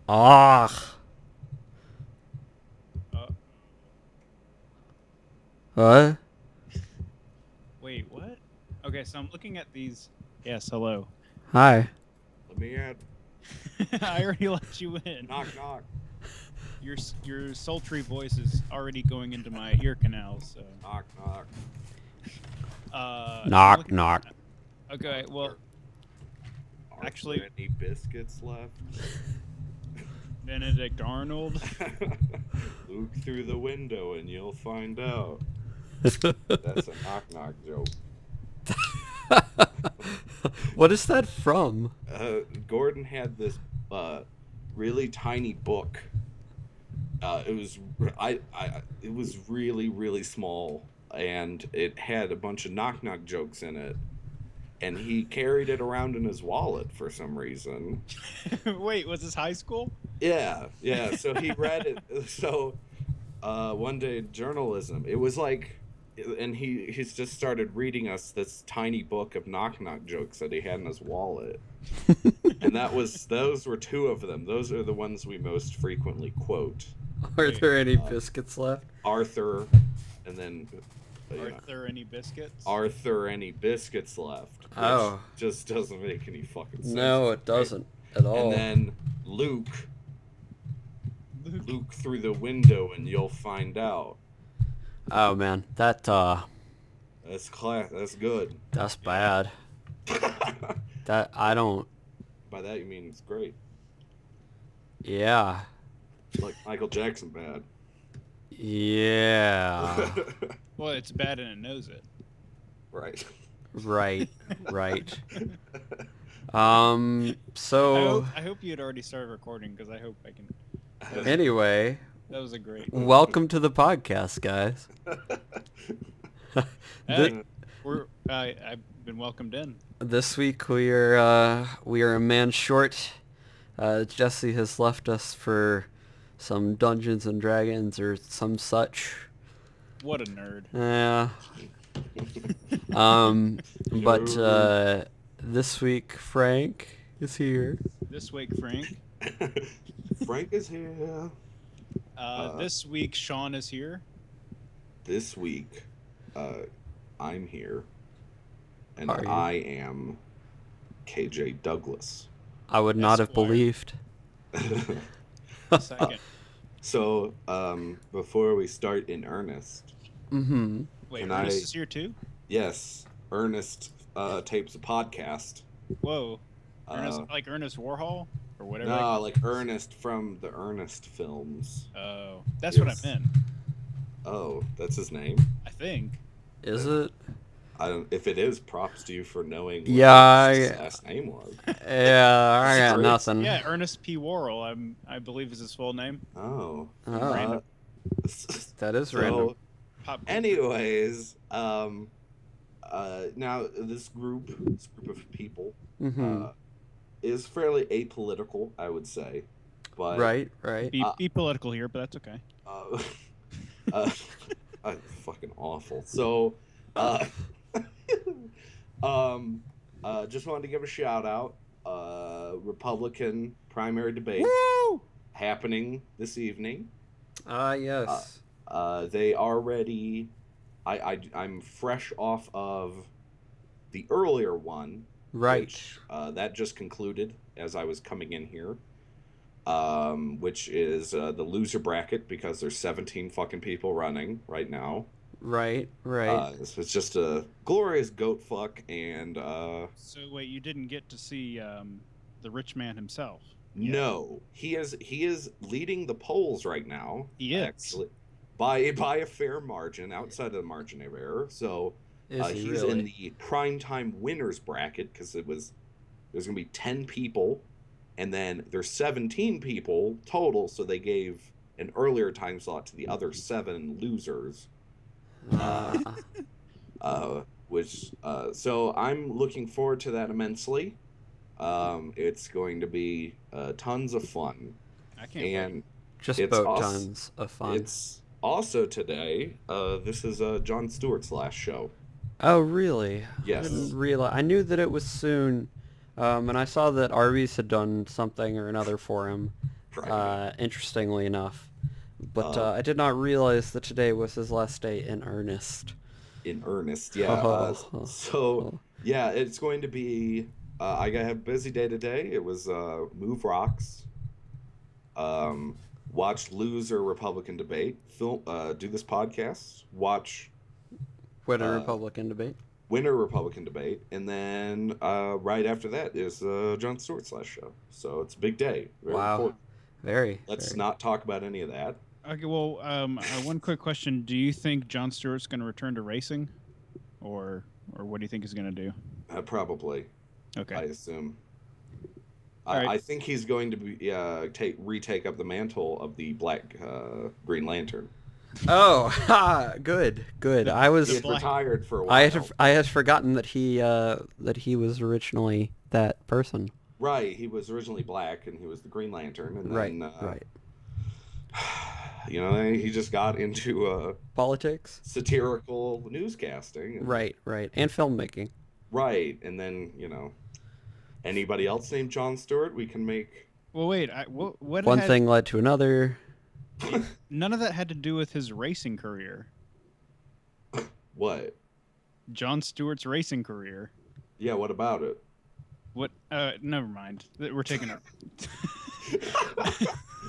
Ah. Uh, What? wait, what? Okay, so I'm looking at these. Yes, hello. Hi. Let me add. I already let you in. Knock, knock. Your sultry voice is already going into my ear canals. So, Knock, knock. so I'm Knock, looking. knock. Okay, well, Are actually, there any biscuits left? Benedict Arnold. Look through the window and you'll find out. That's a knock, knock joke. What is that from? Gordon had this uh, really tiny book. It was really really small, and it had a bunch of knock knock jokes in it. And he carried it around in his wallet for some reason. Wait, was this high school? Yeah, yeah. So he read it. So one day journalism. It was like, and he's just started reading us this tiny book of knock knock jokes that he had in his wallet, and those were two of them. Those are the ones we most frequently quote. Are Wait, there any Uh, biscuits left? Arthur, and then are yeah, there any biscuits? Arthur, any biscuits left, which Oh. just doesn't make any fucking sense, No, it right? doesn't at And all. then Luke, Luke. Luke through the window, and you'll find out. Oh man, That's good. that's Yeah. bad. That I don't. By that you mean it's great. Yeah. Like Michael Jackson bad. Yeah. Well, it's bad and it knows it. Right. Right. Right. I So hope I hope you had already started recording because I hope I can. That was, anyway, that was a great. welcome to the podcast, guys. Th- Hey, I've been welcomed in. this week we are a man short. Jesse has left us for some Dungeons and Dragons or some such. What a nerd. Yeah. Um, but Nerd. this week Frank is here. This week, Frank. Frank is here. This week, Sean is here. This week, uh, I'm here, and Are you? I am KJ Douglas. I would not have Esquire. believed. Second. So, before we start in earnest, Mm-hmm. Wait, Can Ernest I- is here too? yes, Ernest tapes a podcast. Whoa. Ernest, Uh, like Ernest Warhol? Or whatever. no, like Ernest from the Ernest films. Oh, that's what Yes. I meant. Oh, that's his name. I think. Is it? I don't. If it is, props to you for knowing what Yeah, his I- last name was. Yeah, I got Straight. nothing. Yeah, Ernest P. Worrell. I believe is his full name. Oh. Oh. Random. That is So, random. Pop. anyways, now this group of people, Mm-hmm. is fairly apolitical, I would say, but Right, right. Be political here, but that's okay. uh, uh, fucking awful. So, uh, just wanted to give a shout out. Republican primary debate Woo! happening this evening. Yes. They already, I'm fresh off of the earlier one, Right. which that just concluded as I was coming in here. Which is the loser bracket because there's 17 fucking people running right now. Right, right. So it's just a glorious goat fuck, and So wait, you didn't get to see the rich man himself. no, he is leading the polls right now. He is. Actually, by a fair margin, outside of the margin of error. So Is he he's really? in the primetime winners bracket because there's gonna be 10 people, and then there's 17 people total. So they gave an earlier time slot to the other 7 losers. Uh, So I'm looking forward to that immensely. It's going to be tons of fun, I can't. Wait. and just It's boat awes- tons of fun. it's also today. This is Jon Stewart's last show. Oh, really? I Yes. didn't realize. I knew that it was soon, and I saw that Arby's had done something or another for him. Right. interestingly enough. But Uh, I did not realize that today was his last day in earnest. in earnest, yeah. Oh, So oh. yeah, it's going to be. I got to have a busy day today. It was move rocks, um, watch loser Republican debate, film, do this podcast, watch Winter uh, Republican debate. winner Republican debate, and then right after that is Jon Stewart slash show. So it's a big day, very Wow. important. Very, Let's very. not talk about any of that. Okay, well, one quick question: do you think Jon Stewart's going to return to racing, or what do you think he's going to do? Probably, Okay, I assume. all right. I think he's going to be retake up the mantle of the Black Green Lantern. Oh, ha, good, good. The I He the was had black. retired for a while. I had forgotten that he was originally that person. Right, he was originally black, and he was the Green Lantern, and Right, then right. he just got into Politics. satirical newscasting, and Right, right, and filmmaking. right, and then anybody else named Jon Stewart, we can make. Well, wait. What One had thing led to another. none of that had to do with his racing career. What? Jon Stewart's racing career. Yeah, what about it? What? Never mind. We're taking it.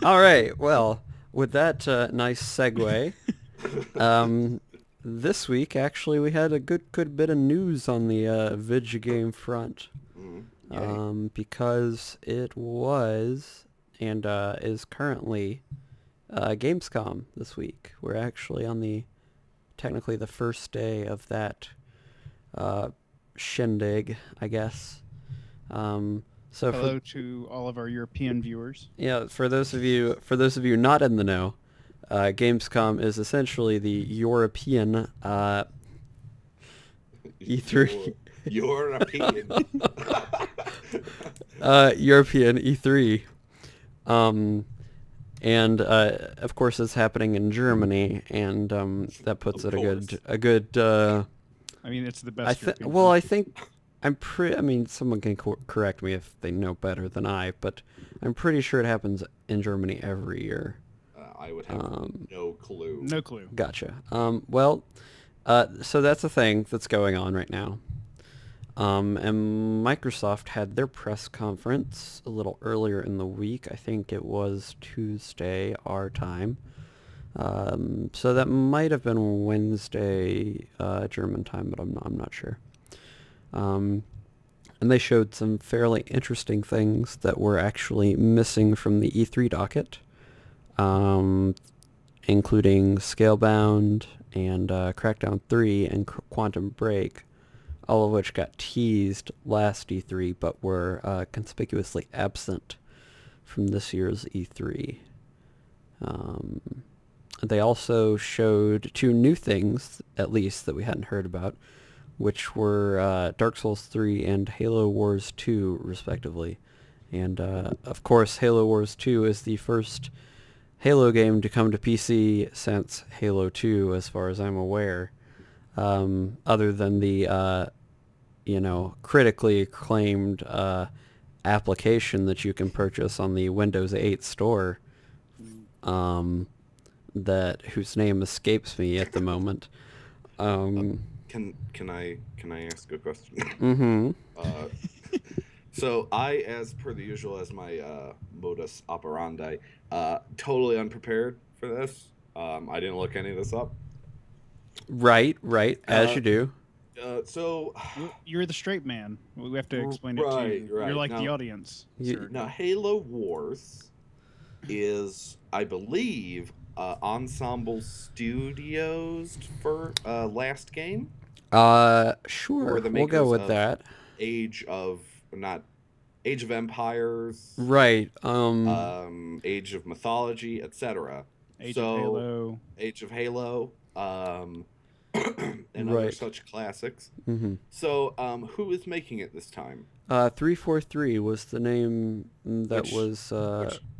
All right. Well, with that nice segue, this week actually we had a good bit of news on the video game front. Yay. Because it was and is currently Gamescom this week. We're actually on technically the first day of that shindig, I guess. So Hello to all of our European viewers. yeah, for those of you not in the know, Gamescom is essentially the European E3. European. European E3. And of course it's happening in Germany, and that puts Of it course. a good I mean, it's the I best. think European well I country. think I mean someone can correct me if they know better than I, but I'm pretty sure it happens in Germany every year. I would have no clue. No clue. Gotcha. Well, so that's a thing that's going on right now. And Microsoft had their press conference a little earlier in the week. I think it was Tuesday, our time. So that might have been Wednesday, German time, but I'm not sure. And they showed some fairly interesting things that were actually missing from the E3 docket, including Scalebound and Crackdown 3 and Quantum Break, all of which got teased last E3 but were conspicuously absent from this year's E3. They also showed two new things, at least, that we hadn't heard about, which were Dark Souls 3 and Halo Wars 2, respectively. And, of course, Halo Wars 2 is the first Halo game to come to PC since Halo 2, as far as I'm aware. Other than the, critically acclaimed application that you can purchase on the Windows 8 store, whose name escapes me at the moment. Can I ask a question? Mm-hmm. So I, as per the usual, as my modus operandi, totally unprepared for this. I didn't look any of this up. Right, as you do. So You're the straight man. We have to explain it to Right, you. right. You're like the Now- audience. You- sir. now Halo Wars is, I believe, Ensemble Studios for last game. Sure, Or the we'll go makers with of- that. Age of Empires, Right, Age of Mythology, etc. Age of Halo. Age of Halo, and other Right. such classics. mm-hmm. So, who is making it this time? 343 was the name that Which- was,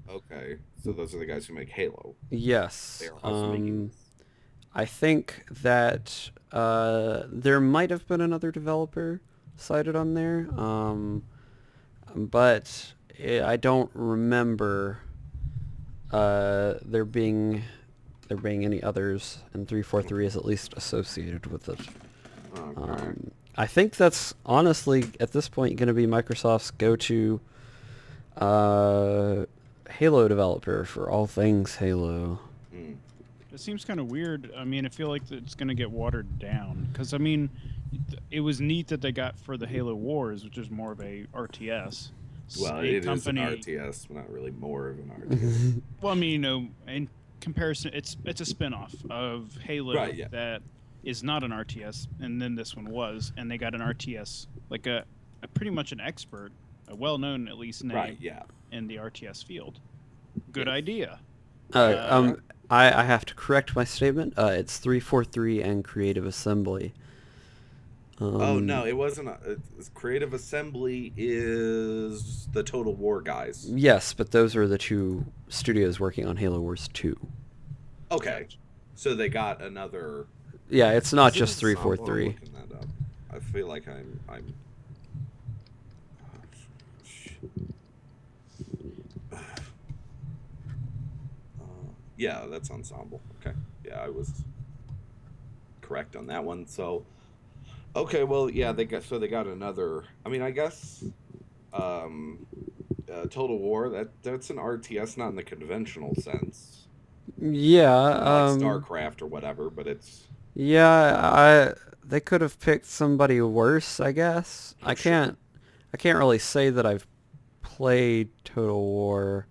Okay, so those are the guys who make Halo. yes. They are also making this. I think that there might have been another developer cited on there, but I don't remember there being any others, and 343 is at least associated with it. Okay. I think that's honestly at this point going to be Microsoft's go-to Halo developer for all things Halo. Mm. It seems kind of weird. I mean, I feel like it's going to get watered down because I mean, it was neat that they got for the Halo Wars, which is more of a RTS. Well, A it is an company. RTS, not really more of an RTS. Well, I mean, in comparison, it's a spin-off of Halo Right, yeah. that is not an RTS, and then this one was, and they got an RTS, like a pretty much an expert, a well-known at least name Right, yeah. in the RTS field. Good Yes. idea. I have to correct my statement. It's 343 and Creative Assembly. Oh no, it wasn't. Creative Assembly is the Total War guys. Yes, but those are the two studios working on Halo Wars 2. Okay, so they got another. Yeah, it's not Is it just Ensemble? I'm 343. looking that up. I feel like I'm. Yeah, that's Ensemble. Okay, yeah, I was correct on that one. So, okay, well, yeah, they got another. I mean, I guess, Total War that's an RTS, not in the conventional sense, Yeah, like StarCraft or whatever, but it's. yeah, they could have picked somebody worse, I guess. Oh, sure. I can't really say that I've played Total War.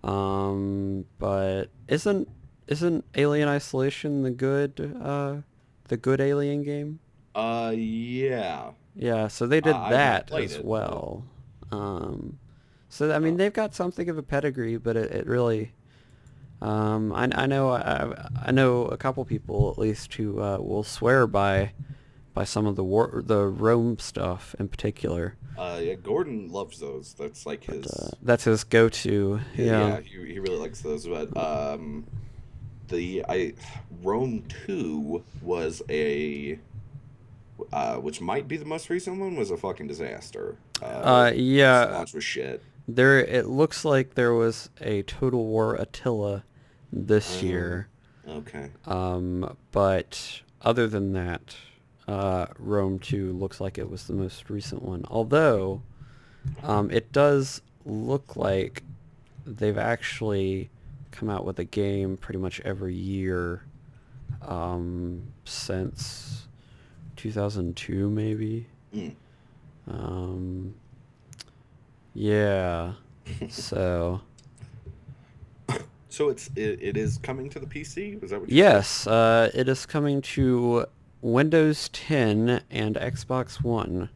But isn't Alien Isolation the good Alien game? Yeah. Yeah, so they did I've not that played as it, well. So I mean they've got something of a pedigree, but it really, I know I know a couple people at least who will swear by some of the Rome stuff in particular. Yeah, Gordon loves those. That's like his. That's his go-to. Yeah. He really likes those. But Rome 2 was which might be the most recent one, was a fucking disaster. Yeah. Launch was shit. It looks like there was a Total War Attila this year. Okay. But other than that, Rome 2 looks like it was the most recent one. Although, it does look like they've actually come out with a game pretty much every year, since 2002 maybe. Yeah. So. So it is coming to the PC? Is that what you Yes, it is coming to Windows 10 and Xbox One.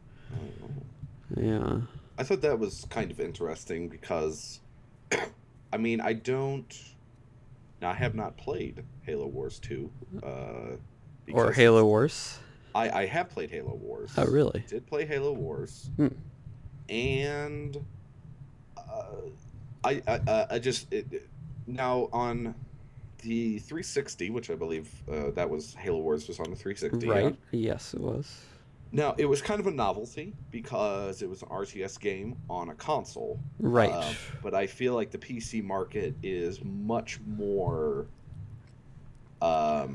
said? Yeah. I thought that was kind of interesting because, I mean, I have not played Halo Wars 2. Or Because Halo Wars. I have played Halo Wars. Oh, really? Did play Halo Wars. Hmm. And I just now on the 360, which I believe that was Halo Wars was on the 360. Right. Yeah? Yes, it was. Now it was kind of a novelty because it was an RTS game on a console. Right. But I feel like the PC market is much more. That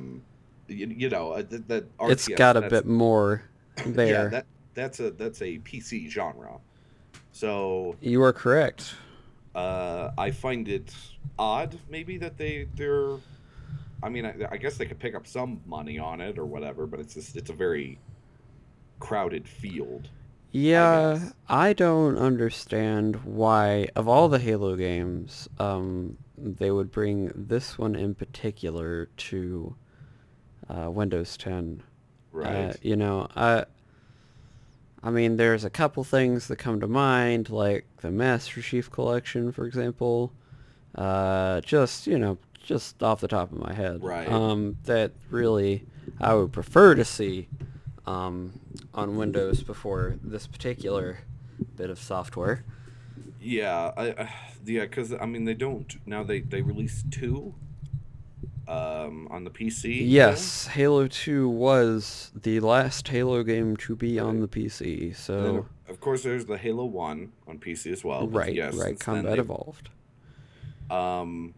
RTS. It's got a bit more there. Yeah, that's a PC genre. So You are correct. I find it odd, maybe that they're. I mean, I guess they could pick up some money on it or whatever, but it's a very crowded field. Yeah, guess. I don't understand why, of all the Halo games, they would bring this one in particular to Windows 10. Right. I mean, there's a couple things that come to mind, like the Master Chief Collection, for example. Just off the top of my head. Right. That really I would prefer to see on Windows before this particular bit of software. Yeah, because I mean they don't now they released 2 on the PC. Yes, Halo 2 was the last Halo game to be on the PC, And then, so of course there's the Halo 1 on PC as well. But right, yes, since then Combat Evolved. Um,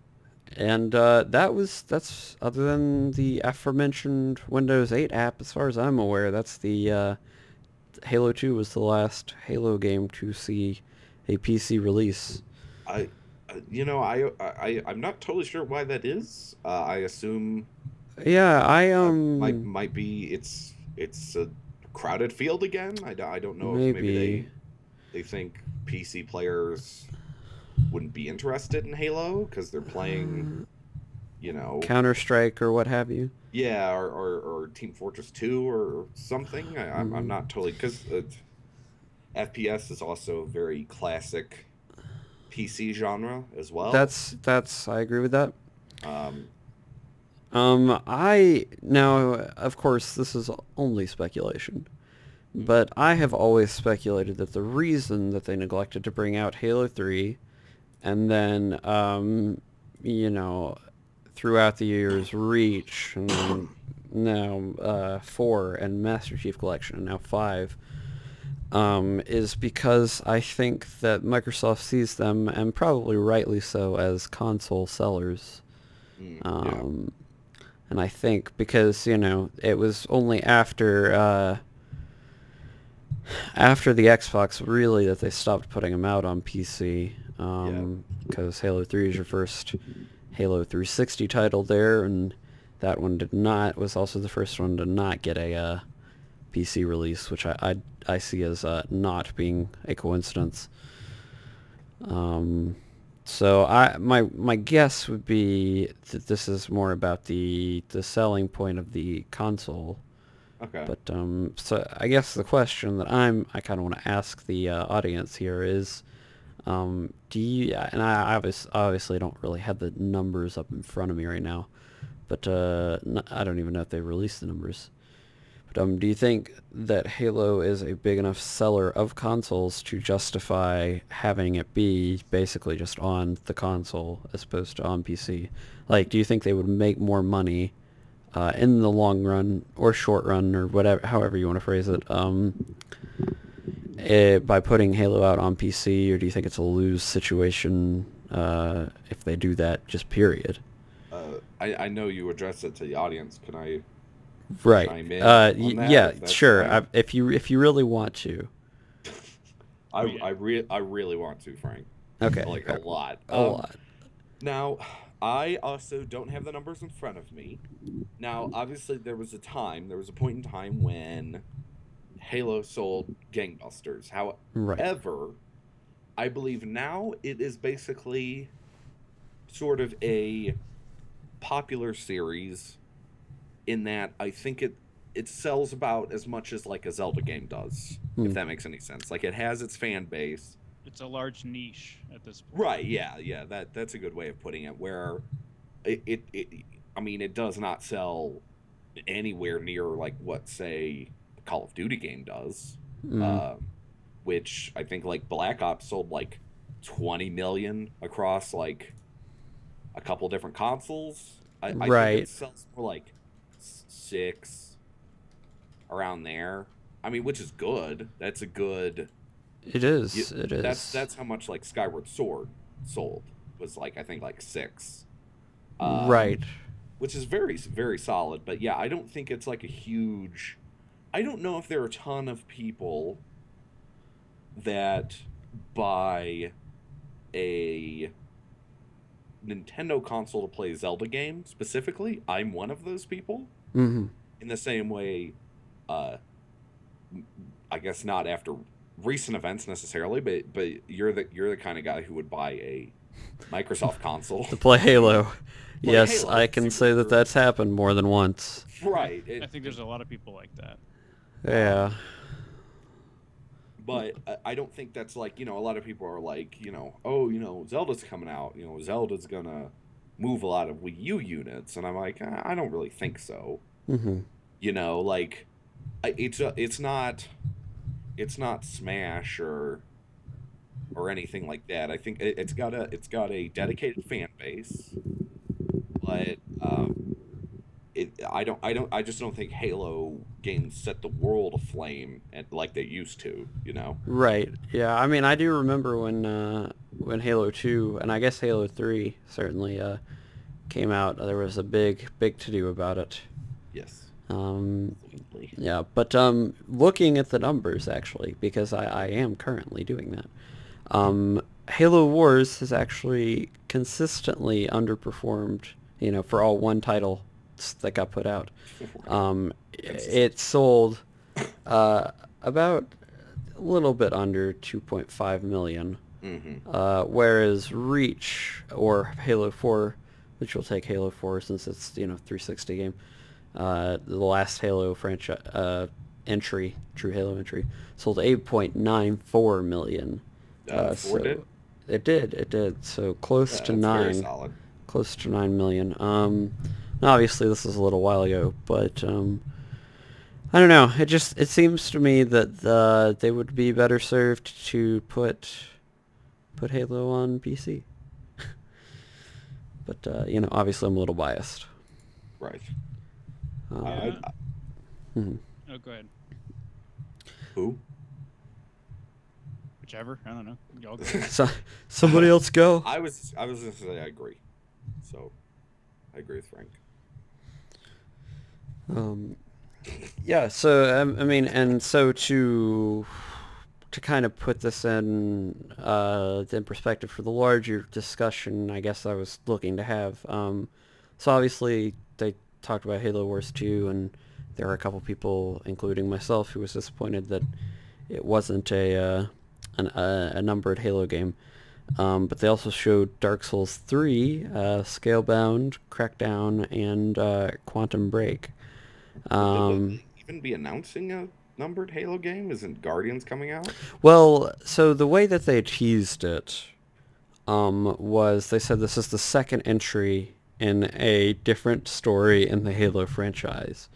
And that's other than the aforementioned Windows 8 app, as far as I'm aware, that's the Halo 2 was the last Halo game to see a PC release. I, I'm not totally sure why that is. I assume Yeah, I might be it's a crowded field again. I don't know if maybe maybe they think PC players wouldn't be interested in Halo because they're playing, you know, Counter-Strike or what have you. yeah, or Team Fortress 2 or something. I'm Hmm. not totally because FPS is also a very classic PC genre as well. That's I agree with that. Um, I now, of course, this is only speculation, but I have always speculated that the reason that they neglected to bring out Halo 3 and then, you know, throughout the years, Reach, and then now 4 and Master Chief Collection, and now 5, is because I think that Microsoft sees them, and probably rightly so, as console sellers. yeah. Um, and I think because, it was only after the Xbox really that they stopped putting them out on PC. Yeah. Because Halo 3 is your first Halo 360 title there, and that one was also the first one to not get a PC release, which I see as not being a coincidence. Um, so my guess would be that this is more about the selling point of the console. Okay. But so I guess the question that I kind of want to ask the audience here is, do you? And I obviously don't really have the numbers up in front of me right now, but I don't even know if they released the numbers. But do you think that Halo is a big enough seller of consoles to justify having it be basically just on the console as opposed to on PC? Like, do you think they would make more money in the long run or short run or whatever, however you want to phrase it, by putting Halo out on PC, or do you think it's a lose situation if they do that? Just period. I know you addressed it to the audience. Can I Right. chime in on that Yeah. if that's Sure. fine? If you really want to. Oh yeah. I really want to, Frank. Okay. Like a lot. A lot. Now, I also don't have the numbers in front of me. Now, obviously, there was a point in time when Halo sold gangbusters. Right. However, I believe now it is basically sort of a popular series in that I think it sells about as much as like a Zelda game does, if Hmm. that makes any sense. Like it has its fan base. It's a large niche at this point. Right, yeah, yeah, that's a good way of putting it where it I mean it does not sell anywhere near like what say a Call of Duty game does. Hmm. Uh which I think like Black Ops sold like 20 million across like a couple different consoles. I think it Right. sells more like six around there. I mean, which is good. That's a good. It You, is. It that's is. that's how much like Skyward Sword sold was like I think like six, Right. which is very solid. But yeah, I don't think it's like a huge. I don't know if there are a ton of people that buy a Nintendo console to play Zelda game specifically. I'm one of those people. Hmm. In the same way, uh, I guess not after recent events necessarily, but you're the kind of guy who would buy a Microsoft console To play to Halo. play Yes, Halo. I It's can super say that that's happened more than once. right. I think there's a lot of people like that. Yeah. But I don't think that's like a lot of people are like oh Zelda's coming out, Zelda's gonna move a lot of Wii U units, and I'm like I don't really think so. Hmm. Like it's not Smash or anything like that. I think it's got a dedicated fan base, but I just don't think Halo games set the world aflame like they used to. Right. Yeah. I mean, I do remember when when Halo 2 and I guess Halo 3 certainly came out, there was a big to do about it. Yes. Absolutely. Yeah, but looking at the numbers actually, because I am currently doing that. Halo Wars has actually consistently underperformed, for all one title that got put out. It sold about a little bit under 2.5 million. Whereas Reach or Halo 4, which will take Halo 4 since it's 360 game, the last Halo franchise entry, true Halo entry, sold 8.94 million. 4 did? It did. So close to That's very 9, solid. close to 9 million. Obviously this was a little while ago, but I don't know. It seems to me that they would be better served to put Halo on PC. But obviously I'm a little biased. Right. Yeah. Mhm. Oh, go ahead. Who? Whichever. I don't know. Y'all go. So, somebody else go. I was gonna say I agree. So, I agree with Frank. Yeah. So I mean, and so to kind of put this in perspective for the larger discussion, I guess I was looking to have. So obviously they talked about Halo Wars 2, and there are a couple people, including myself, who was disappointed that it wasn't a numbered Halo game. But they also showed Dark Souls 3, Scalebound, Crackdown, and Quantum Break. Will they even be announcing a numbered Halo game? Isn't Guardians coming out? Well, so the way that they teased it was they said this is the second entry in a different story in the Halo franchise.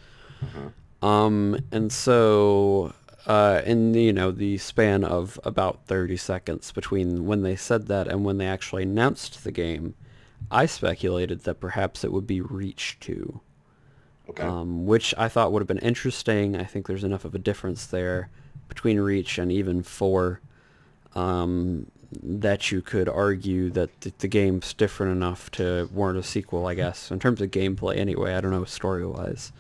And so in the span of about 30 seconds between when they said that and when they actually announced the game, I speculated that perhaps it would be Reach 2. Okay. Which I thought would have been interesting. I think there's enough of a difference there between Reach and even 4 that you could argue that the game's different enough to warrant a sequel, I guess, in terms of gameplay anyway. I don't know story-wise.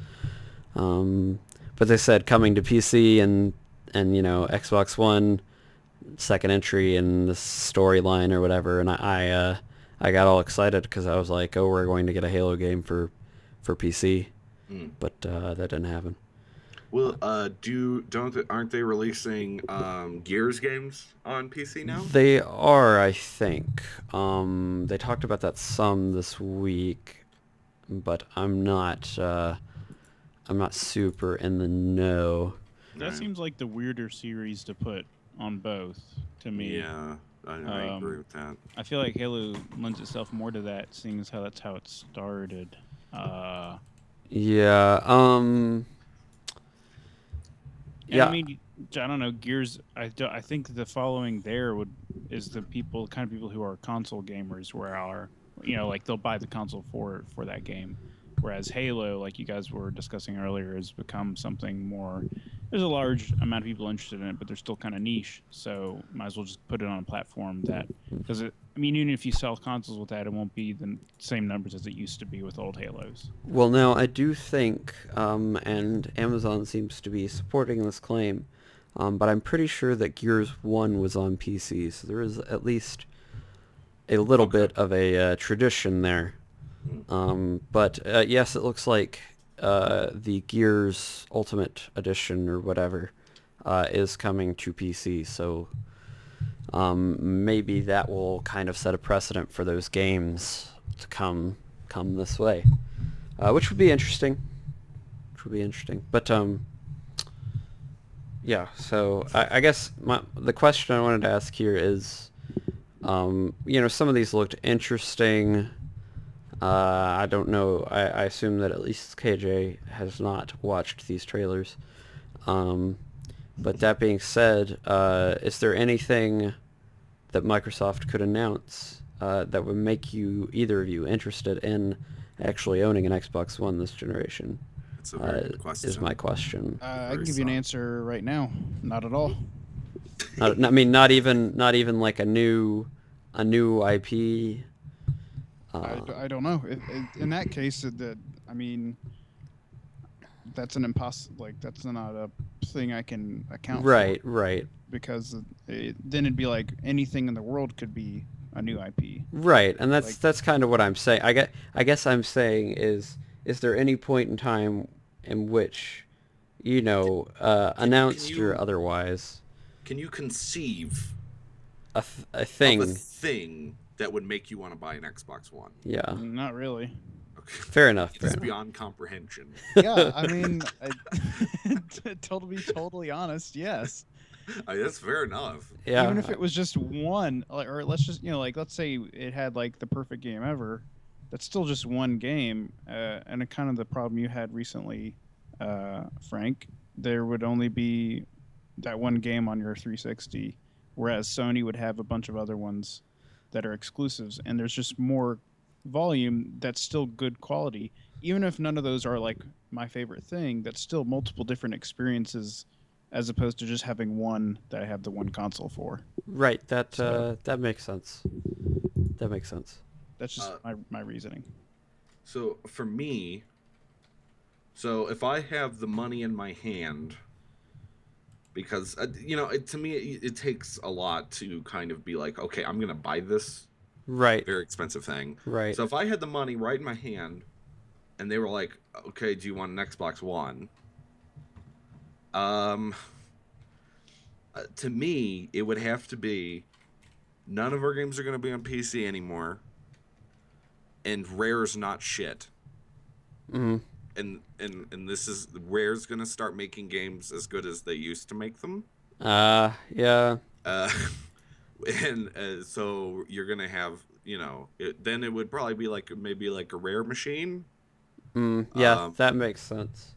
But they said coming to PC and Xbox One, second entry in the storyline or whatever, and I got all excited because I was like, oh, we're going to get a Halo game for PC. But that didn't happen. Well, aren't they releasing Gears games on PC now? They are, I think. They talked about that some this week, but I'm not super in the know. That seems like the weirder series to put on both to me. Yeah, I agree with that. I feel like Halo lends itself more to that, seeing as how that's how it started. Yeah. Yeah. I mean, I don't know. Gears. I think the following there is the kind of people who are console gamers, like they'll buy the console for that game. Whereas Halo, like you guys were discussing earlier, has become something more. There's a large amount of people interested in it, but they're still kind of niche. So might as well just put it on a platform because even if you sell consoles with that, it won't be the same numbers as it used to be with old Halos. Well, now I do think, and Amazon seems to be supporting this claim, but I'm pretty sure that Gears 1 was on PC, so there is at least a little bit of a tradition there. But yes, it looks like the Gears Ultimate Edition or whatever is coming to PC, so maybe that will kind of set a precedent for those games to come this way, which would be interesting. But yeah. So I guess the question I wanted to ask here is, some of these looked interesting. I don't know. I assume that at least KJ has not watched these trailers. But that being said, is there anything that Microsoft could announce that would make either of you interested in actually owning an Xbox One this generation? That's a very good question. Is my question. I can give you an answer right now. Not at all. Not even like a new a new IP. I don't know. In that case, I mean, that's an like that's not a thing I can account for, Right, right, because then it'd be like anything in the world could be a new IP. right, and Like, that's kind of what I'm saying. I guess I'm saying is there any point in time in which, Can announced or you otherwise, conceive a of a thing? thing that would make you want to buy an Xbox One? Yeah, not really. Okay. fair enough. It Fair is enough. beyond comprehension. Yeah, I mean, to be totally honest, yes. That's fair enough. Even Yeah, if it was just one, like, or let's just, like, let's say it had like the perfect game ever, that's still just one game. And kind of the problem you had recently, Frank, there would only be that one game on your 360, whereas Sony would have a bunch of other ones that are exclusives, and there's just more volume that's still good quality. Even if none of those are like my favorite thing, that's still multiple different experiences, as opposed to just having one that I have the one console for. right. That So that makes sense. That makes sense. that's just Uh, my reasoning. so for me, so if I have the money in my hand, because to me it takes a lot to kind of be like, okay, I'm gonna buy this Right, very expensive thing. right. So if I had the money right in my hand, and they were like, okay, do you want an Xbox One? Um, to me, it would have to be none of our games are gonna be on PC anymore, and Rare's not shit. Mm. And this is Rare's gonna start making games as good as they used to make them. Yeah. Uh, and so you're gonna have then it would probably be like maybe like a Rare machine. Yeah, Um, that makes sense.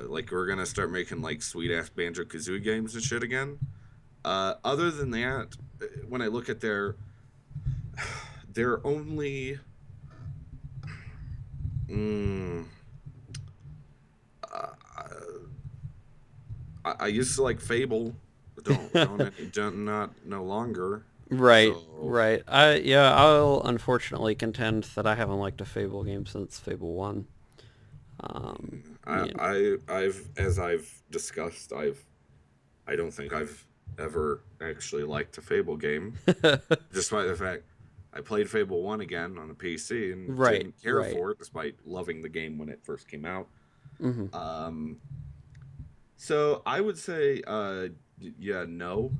like we're gonna start making like sweet ass Banjo Kazooie games and shit again. Other than that, when I look at their only. Mm, uh, I used to like Fable, but don't not no longer. Right, So right. I'll unfortunately contend that I haven't liked a Fable game since Fable 1. Yeah. I've as I've discussed, I don't think I've ever actually liked a Fable game, despite the fact I played Fable 1 again on the PC and Right, didn't care right. for it, despite loving the game when it first came out. Hmm. Um, so I would say, yeah, no.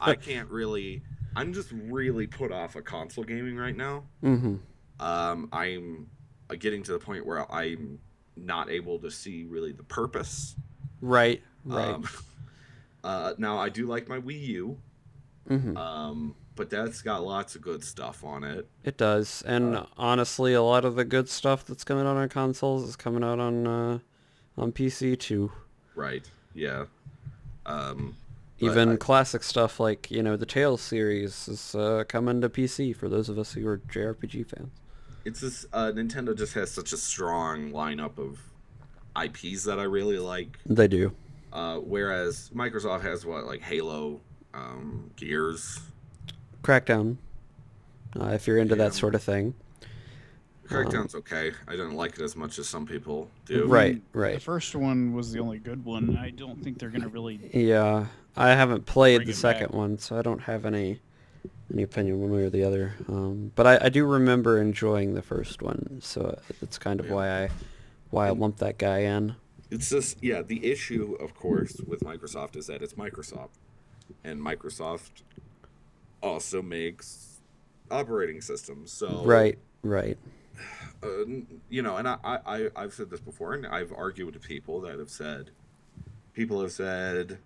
I can't really. I'm just really put off of console gaming right now. Hmm. I'm getting to the point where I'm not able to see really the purpose. Right, right. Um, now I do like my Wii U, Hmm. but that's got lots of good stuff on it. It does, Uh, and honestly, a lot of the good stuff that's coming out on consoles is coming out on PC too. right? Yeah. Um, but Even classic stuff like the Tales series is coming to PC for those of us who are JRPG fans. it's just Nintendo just has such a strong lineup of IPs that I really like. They do. Whereas Microsoft has what, like Halo, Gears. Crackdown, if you're into Yeah, that sort of thing. Crackdown's okay. I didn't like it as much as some people I do. Right, mean, the right. first one was the only good one. I don't think they're gonna really Yeah, I haven't played bring the it back. second one, so I don't have any opinion one way or the other. But I do remember enjoying the first one, so that's kind of Yeah. why I And lumped that guy in. it's just, yeah, the issue, of course, with Microsoft is that it's Microsoft. And Microsoft also makes operating systems. So, Right, right. and I've said this before, and I've argued with people that people have said,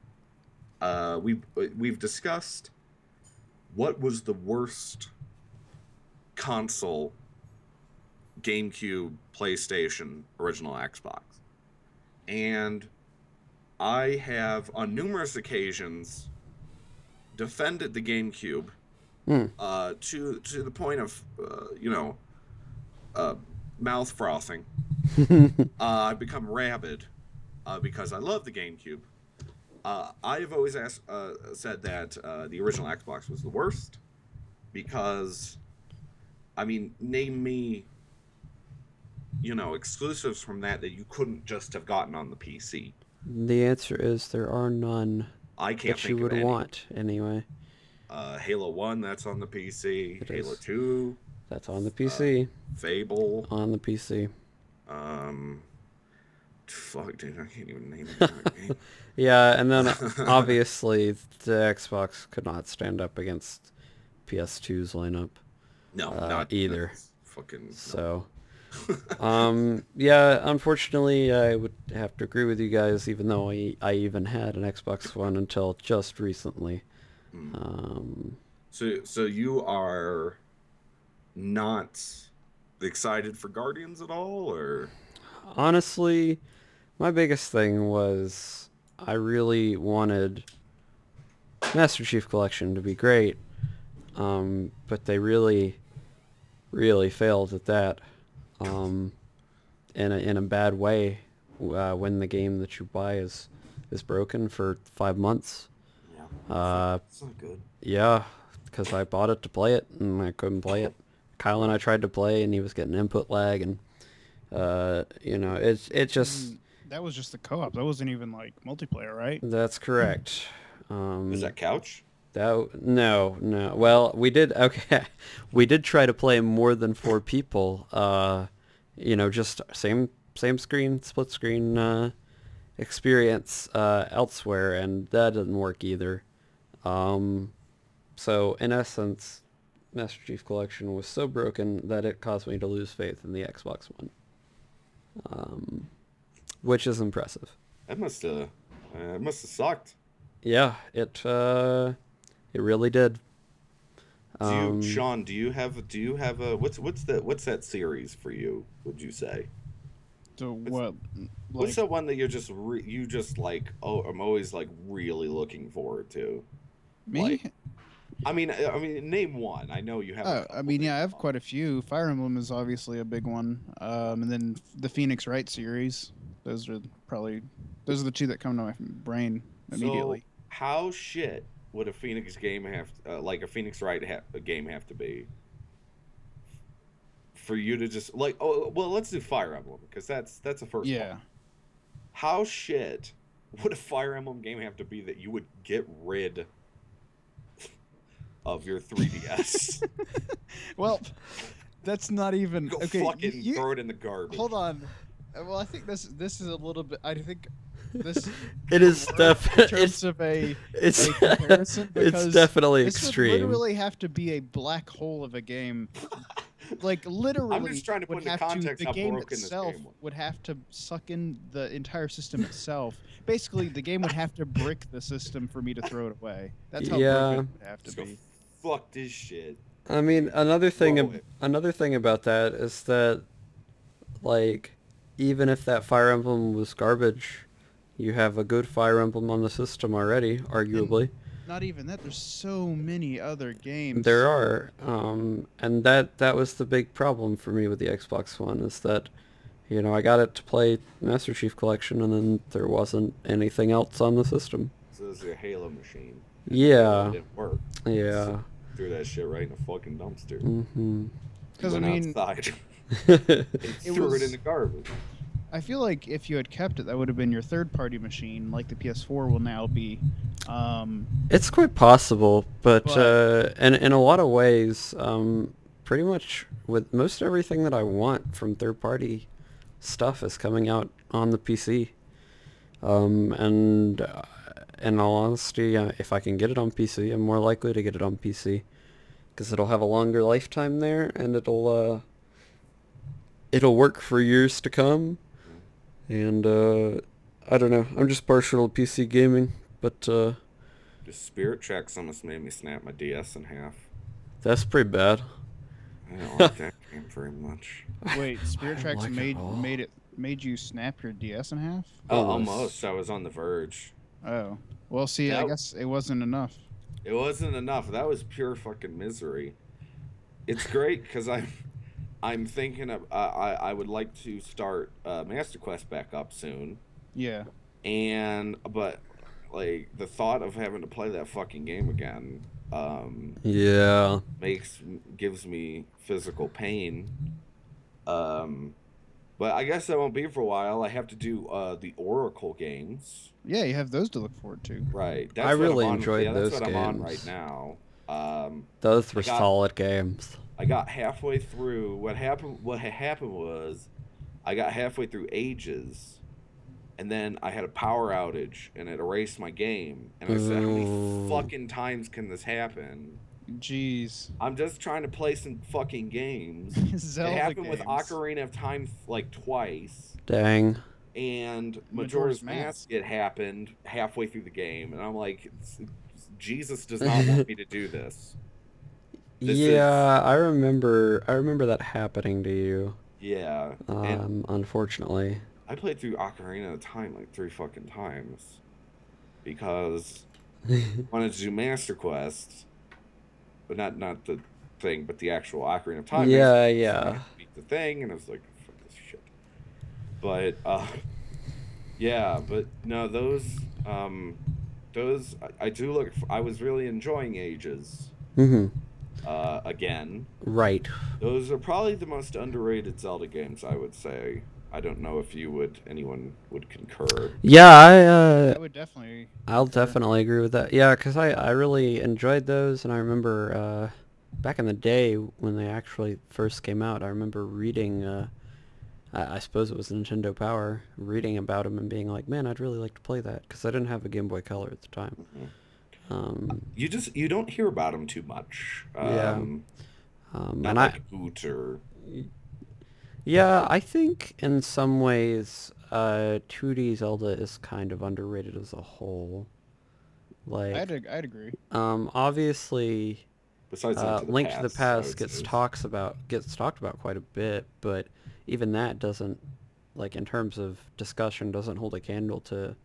we've discussed what was the worst console, GameCube, PlayStation, original Xbox. And I have, on numerous occasions, defended the GameCube Hmm. to the point of, uh, mouth frothing. I've become rabid because I love the GameCube. I've always said that the original Xbox was the worst. because I mean, name me, exclusives from that you couldn't just have gotten on the PC. The answer is there are none I can't that you think of would any. want anyway. Halo 1, that's on the PC. It Halo is. 2, That's on the uh, PC. Fable. On the PC. Um, fuck, dude, I can't even name another game. Yeah, and then obviously the Xbox could not stand up against PS2's lineup No, not either. fucking So, no. yeah, unfortunately, I would have to agree with you guys, even though I even had an Xbox One until just recently. Mm. Um, So you are not excited for Guardians at all, or Honestly, my biggest thing was I really wanted Master Chief Collection to be great, but they really, really failed at that in a bad way when the game that you buy is broken for 5 months. yeah, Uh, it's not good. yeah, because I bought it to play it and I couldn't play it. Kyle and I tried to play and he was getting input lag and it just That was just the co-op. That wasn't even like multiplayer, right? that's correct. Is that couch? No. Well, we did okay. We did try to play more than 4 people. Just same screen, split screen experience elsewhere, and that didn't work either. So in essence, Master Chief Collection was so broken that it caused me to lose faith in the Xbox One, which is impressive. That must have sucked. Yeah, it really did. Sean, do you have a what's that series for you? Would you say? So What's, what? what's Like that one that you just like? Oh, I'm always like really looking forward to. me? Like, I mean, name one. I know you have a Oh, I couple. mean, Name yeah, I have one. quite a few. Fire Emblem is obviously a big one, and then the Phoenix Wright series. Those are those are the two that come to my brain So immediately. how shit would a Phoenix game have like a Phoenix Wright game have to be for you to just like? Oh well, let's do Fire Emblem because that's the first one. Yeah. How shit would a Fire Emblem game have to be that you would get rid of your 3DS? Well, that's not even Go okay. fucking throw it in the garbage. Hold on. Well, I think this is a little bit. I think this It could is work in terms it's of a it's comparison it's because definitely this would extreme. literally have to be a black hole of a game. Like I'm just literally trying to put would into have to context the how game broken this itself game was. would have to suck in the entire system itself. Basically, the game would have to brick the system for me to throw it away. That's how broken Yeah. it would have to Just go be. fuck this shit. I mean, Throw it. another thing about that is that like even if that Fire Emblem was garbage, you have a good Fire Emblem on the system already, And arguably. not even that. There's so many other There games. are, and that was the big problem for me with the Xbox One is that, I got it to play Master Chief Collection, and then there wasn't anything else on the system. So this is a Halo machine, and the Halo Yeah, didn't work. So yeah. threw that shit right in a fucking dumpster. Mhm. You Because I went mean, outside It's and it threw it in was. the garbage. I feel like if you had kept it, that would have been your third-party machine, like the PS4 will now be. Um, quite possible, but but in a lot of ways, pretty much with most everything that I want from third-party stuff is coming out on the PC. And in all honesty, if I can get it on PC, I'm more likely to get it on PC because it'll have a longer lifetime there, and it'll work for years to come. And I don't know. I'm just partial to PC gaming, but The Spirit Tracks almost made me snap my DS in half. that's pretty bad. I don't like that game very much. wait, I Spirit don't Tracks like it at all. made you snap your DS in half? Almost. I was on the verge. Oh, well, see, I That guess it wasn't enough. it wasn't enough. That was pure fucking misery. It's great because I'm thinking of I would like to start Master Quest back up soon, Yeah, but like the thought of having to play that fucking game again Yeah. Gives me physical pain. Um, but I guess that won't be for a while. I have to do the Oracle games. Yeah, you have those to look forward to. Right. I That's what I'm really on. Yeah, enjoyed that's those what I'm on right games. now. Um, Those I were got solid games. I got halfway through. What had happened was I got halfway through Ages, and then I had a power outage, and it erased my game. And I said, "How many Ooh. fucking times can this happen?" Jeez. I'm just trying to play some fucking games. It Zelda happened with games. Ocarina of Time like twice, Dang. and Majora's Majora's Mask. Mask. It happened halfway through the game, and I'm like, Jesus does not want me to do this. This is Yeah, I remember that happening to you. yeah, and Unfortunately. I played through Ocarina of Time like three fucking times because I wanted to do Master Quest, but not the thing, but the actual Ocarina of Time Master Yeah, Quest, and I yeah. had to beat the thing, and I was like, fuck this shit. But yeah, but no, those I do look. I was really enjoying Ages. Hmm. Again, Right. those are probably the most underrated Zelda games, I would say. I don't know if anyone would concur. Yeah, I would definitely I'll concur. definitely agree with that. Yeah, because I really enjoyed those, and I remember back in the day when they actually first came out, I remember reading, I suppose it was Nintendo Power, reading about them and being like, man, I'd really like to play that, because I didn't have a Game Boy Color at the time. Mhm. Um, You don't hear about them too much. yeah. Not And I, like Hoot or yeah, I think in some ways, 2D Zelda is kind of underrated as a whole. Like, I'd agree. obviously, besides Link to the Link to the Past, I Past would say. gets talked about quite a bit, but even that doesn't, like in terms of discussion, doesn't hold a candle to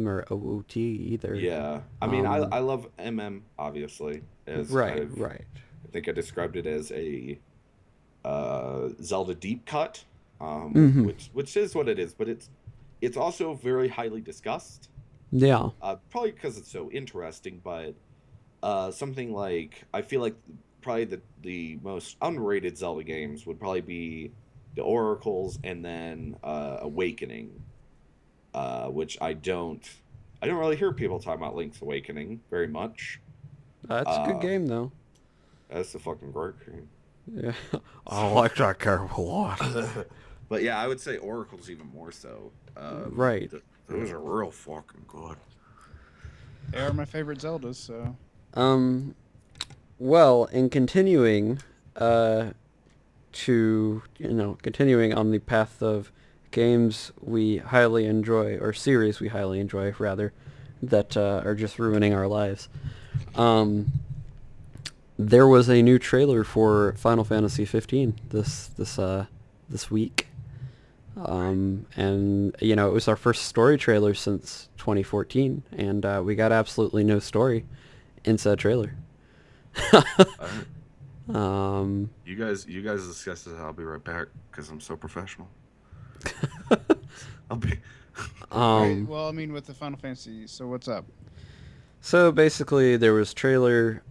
or OOT either. Yeah, I mean, Um, I love MM obviously, as right, right. I think I described it as a Zelda deep cut, Hmm. which is what it is, but it's also very highly discussed. Yeah. Probably because it's so interesting, but something like I feel like probably the most underrated Zelda games would probably be the Oracles and then Awakening, which I don't really hear people talk about Link's Awakening very much. It's a good Uh, game though. that's a fucking great game. Yeah. I like that game a lot. But yeah, I would say Oracle's even more so. Right. Those are real fucking good. They are my favorite Zeldas, so Um, well, in continuing, continuing on the path of games we highly enjoy, or series we highly enjoy, rather, that are just ruining our lives. Um, there was a new trailer for Final Fantasy 15 this week. And it was our first story trailer since 2014, and we got absolutely no story in said trailer. All right. um, You guys discuss this. I'll be right back because I'm so professional. I'll be. all right. um, Well, I mean, with the Final Fantasy, so what's up? so basically, there was trailer.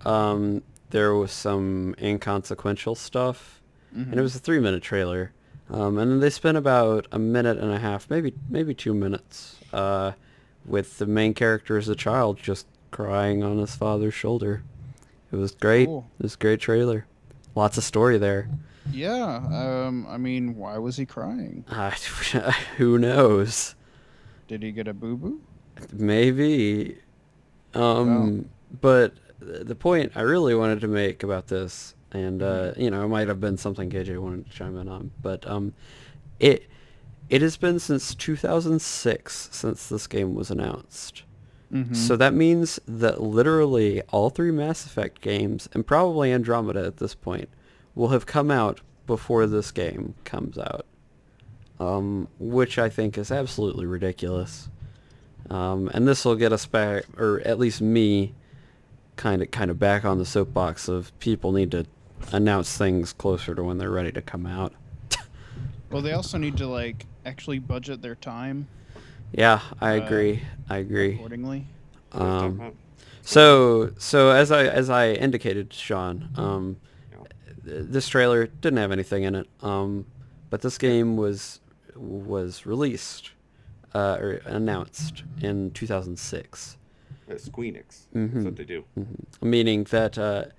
There was some inconsequential stuff, and it Mm-hmm. was a 3-minute trailer. And then they spent about a minute and a half, maybe 2 minutes, with the main character as a child just crying on his father's shoulder. It was great. Cool. It was a great trailer. Lots of story there. Yeah. I mean, why was he crying? Uh, who knows? Did he get a boo boo? Maybe. Well. But the point I really wanted to make about this, and Mm-hmm. it might have been something KJ wanted to chime in on, but it it has been since 2006 since this game was announced. Mm-hmm. So that means that literally all three Mass Effect games, and probably Andromeda at this point, will have come out before this game comes out. Which I think is absolutely ridiculous. And this will get us back, or at least me, kind of back on the soapbox of people need to announce things closer to when they're ready to come out. Well, they also need to like actually budget their time Yeah, I uh, agree. I agree. accordingly. What are you talking Um, about? So as I indicated, Sean, You know, this trailer didn't have anything in it. But this game was released or announced in 2006. Squeenix. That's Mm-hmm. what they do. Mm-hmm. Meaning that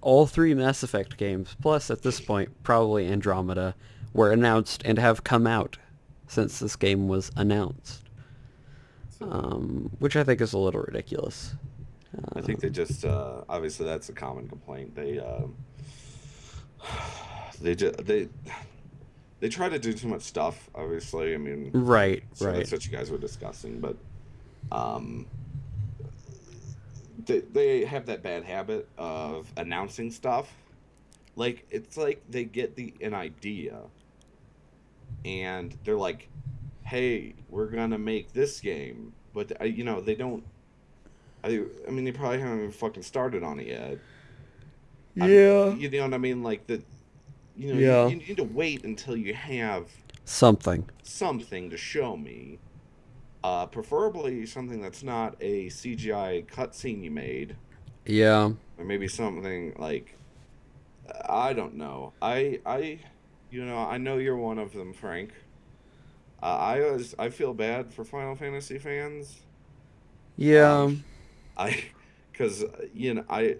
all three Mass Effect games, plus at this point probably Andromeda, were announced and have come out since this game was announced, So which I think is a little ridiculous. I think they just obviously that's a common complaint. They just they try to do too much stuff. Obviously, I mean, Right, sure right. that's what you guys were discussing, but um, they have that bad habit of announcing stuff. Like it's like they get an idea and they're like, "Hey, we're gonna make this game," but they don't. I mean, they probably haven't even fucking started on it yet. Yeah. You know what I mean? Like the, Yeah. you need to wait until you have Something. something to show me. Preferably something that's not a CGI cutscene you made, Yeah. or maybe something like I don't know. I know you're one of them, Frank. I feel bad for Final Fantasy fans. Um, Yeah. I, because I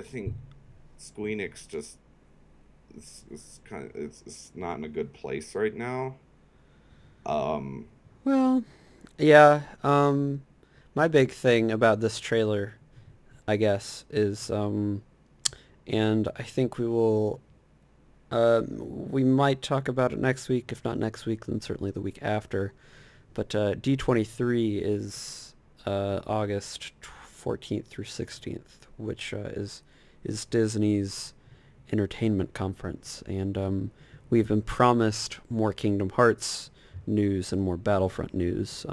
think Squeenix just is kind of it's not in a good place right now. Um, Well, yeah. My big thing about this trailer, I guess, is and I think we might talk about it next week. If not next week, then certainly the week after. But D23 is August 14th through 16th, which is Disney's entertainment conference, and we've been promised more Kingdom Hearts news and more Battlefront news.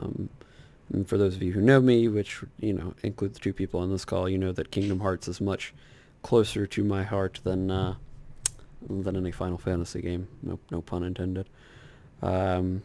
And for those of you who know me, which include the two people on this call, you know that Kingdom Hearts is much closer to my heart than any Final Fantasy game. No pun intended. Um,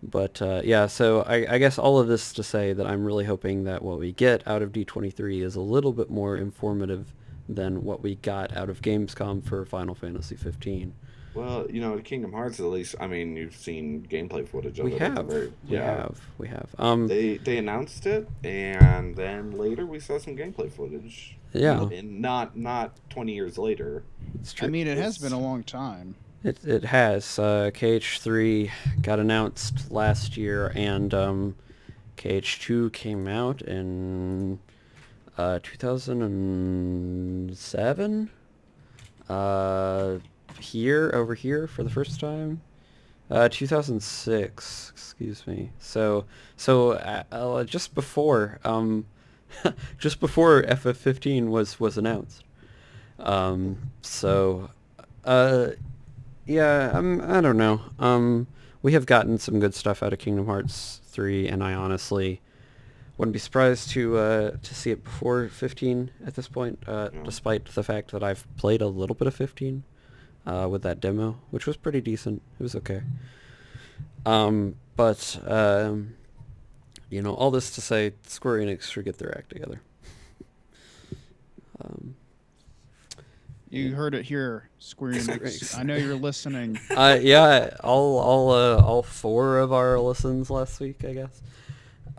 but yeah, so I guess all of this to say that I'm really hoping that what we get out of D23 is a little bit more informative than what we got out of Gamescom for Final Fantasy 15. well, Kingdom Hearts at least. I mean, you've seen gameplay footage We of it at the have, very we yeah. have, we have. They announced it, and then later we saw some gameplay footage. Yeah, And not 20 years later. it's I true. mean, it has been a long time. It has. KH3 got announced last year, and KH2 came out in 2007. Over here for the first time. 2006. Excuse me. So just before just before FF15 was announced. So uh yeah, I don't know. We have gotten some good stuff out of Kingdom Hearts 3, and I honestly wouldn't be surprised to see it before 15 at this point, Yeah. despite the fact that I've played a little bit of 15 with that demo, which was pretty decent. It was okay. But all this to say, Square Enix should get their act together. Um, You heard it here, Square Square Enix. Enix. I know you're listening. yeah, all four of our listens last week, I guess.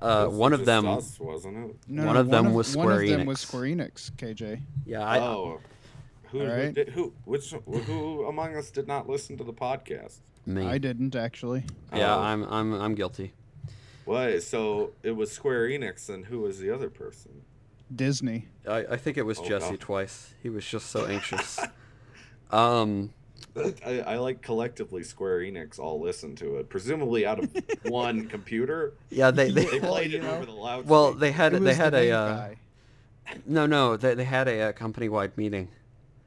One of Just them, us, wasn't it? No, One no, of them was one Square of them Enix. was Square Enix, KJ. yeah, Oh, who All right. who among us did not listen to the podcast? me. I didn't actually. Yeah, Oh. I'm guilty. Wait, so it was Square Enix, and who was the other person? Disney. I think it was Oh, Jesse God. twice. He was just so anxious. um, I like collectively Square Enix all listened to it, presumably out of one computer. yeah, they They Well, played you it know, over the loudspeaker. well they had It they was had the a main guy. no they had a company-wide meeting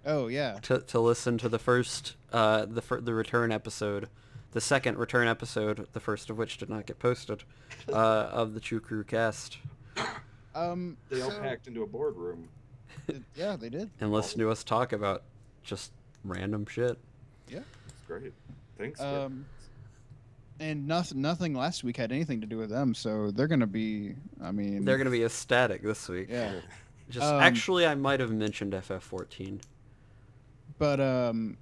Oh yeah. to listen to the first the return episode, the second return episode, the first of which did not get posted, of the True Crew cast, They all so- packed into a boardroom. Yeah, they did. and listen to us talk about just random shit. Yeah. It's great. Thanks. Square Um, And nothing last week had anything to do with them, so they're gonna be. I They're mean, gonna be ecstatic this week. yeah. Just Um, actually, I might have mentioned FF14. but on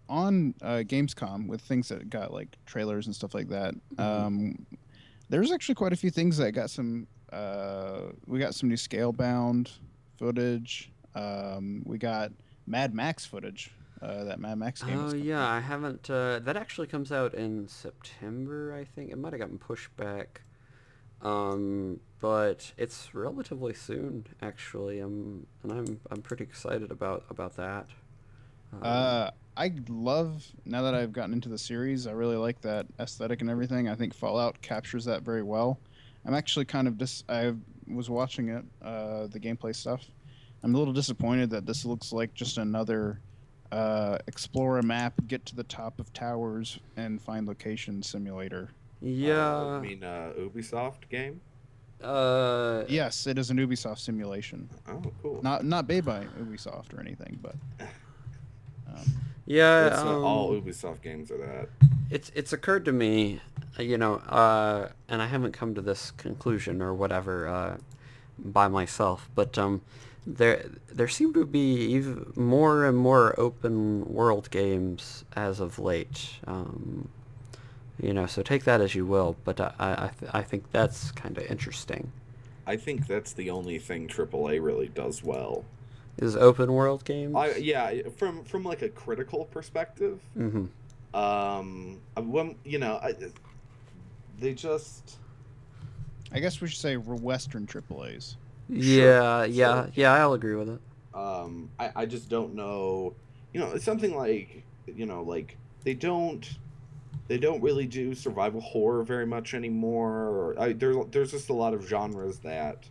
Gamescom with things that got like trailers and stuff like that. Mm-hmm. There's actually quite a few things that got some. We got some new Scalebound footage. We got Mad Max footage. That Mad Max game Oh is coming yeah, out. I haven't. That actually comes out in September, I think. It might have gotten pushed back, but it's relatively soon, actually. And I'm pretty excited about that. Um, I love now that I've gotten into the series. I really like that aesthetic and everything. I think Fallout captures that very well. I'm actually kind of I was watching it, the gameplay stuff. I'm a little disappointed that this looks like just another explore a map, get to the top of towers, and find location simulator. You yeah. mean Ubisoft game? Uh, Yes, it is an Ubisoft simulation. Oh, cool. Not made by Ubisoft or anything, but um, yeah. It's all Ubisoft games are that. It's occurred to me, and I haven't come to this conclusion or whatever by myself, but there seem to be even more and more open world games as of late. So take that as you will, but I think that's kind of interesting. I think that's the only thing AAA really does well. Is open world games? Yeah, from like a critical perspective, Mm-hmm. when they just I guess we should say Western AAA's. sure, Yeah, sure. yeah, yeah. I'll agree with it. I just don't know. It's something like like they don't they don't really do survival horror very much anymore. There's just a lot of genres that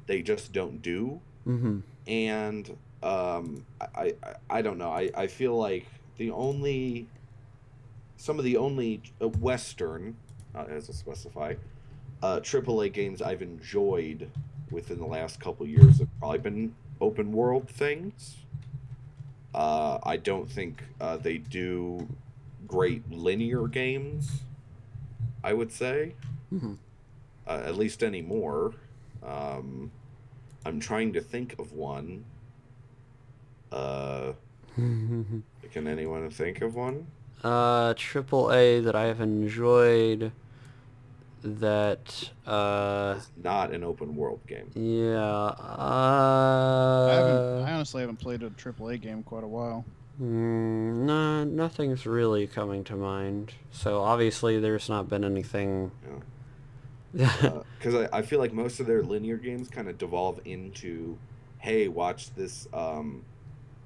they just don't do, Mm-hmm. and I don't know. I feel like the only some of the only Western, as I specify, AAA games I've enjoyed within the last couple years have probably been open world things. I don't think they do great linear games, I would say, Mm-hmm. at least anymore. Um, I'm trying to think of one. Uh, can anyone think of one? Triple A that I have enjoyed that It's not an open world game. yeah I honestly haven't played a AAA game in quite a while. nah, nothing's really coming to mind. So obviously there's not been anything. You Because I feel like most of their linear games kind of devolve into, hey, watch this,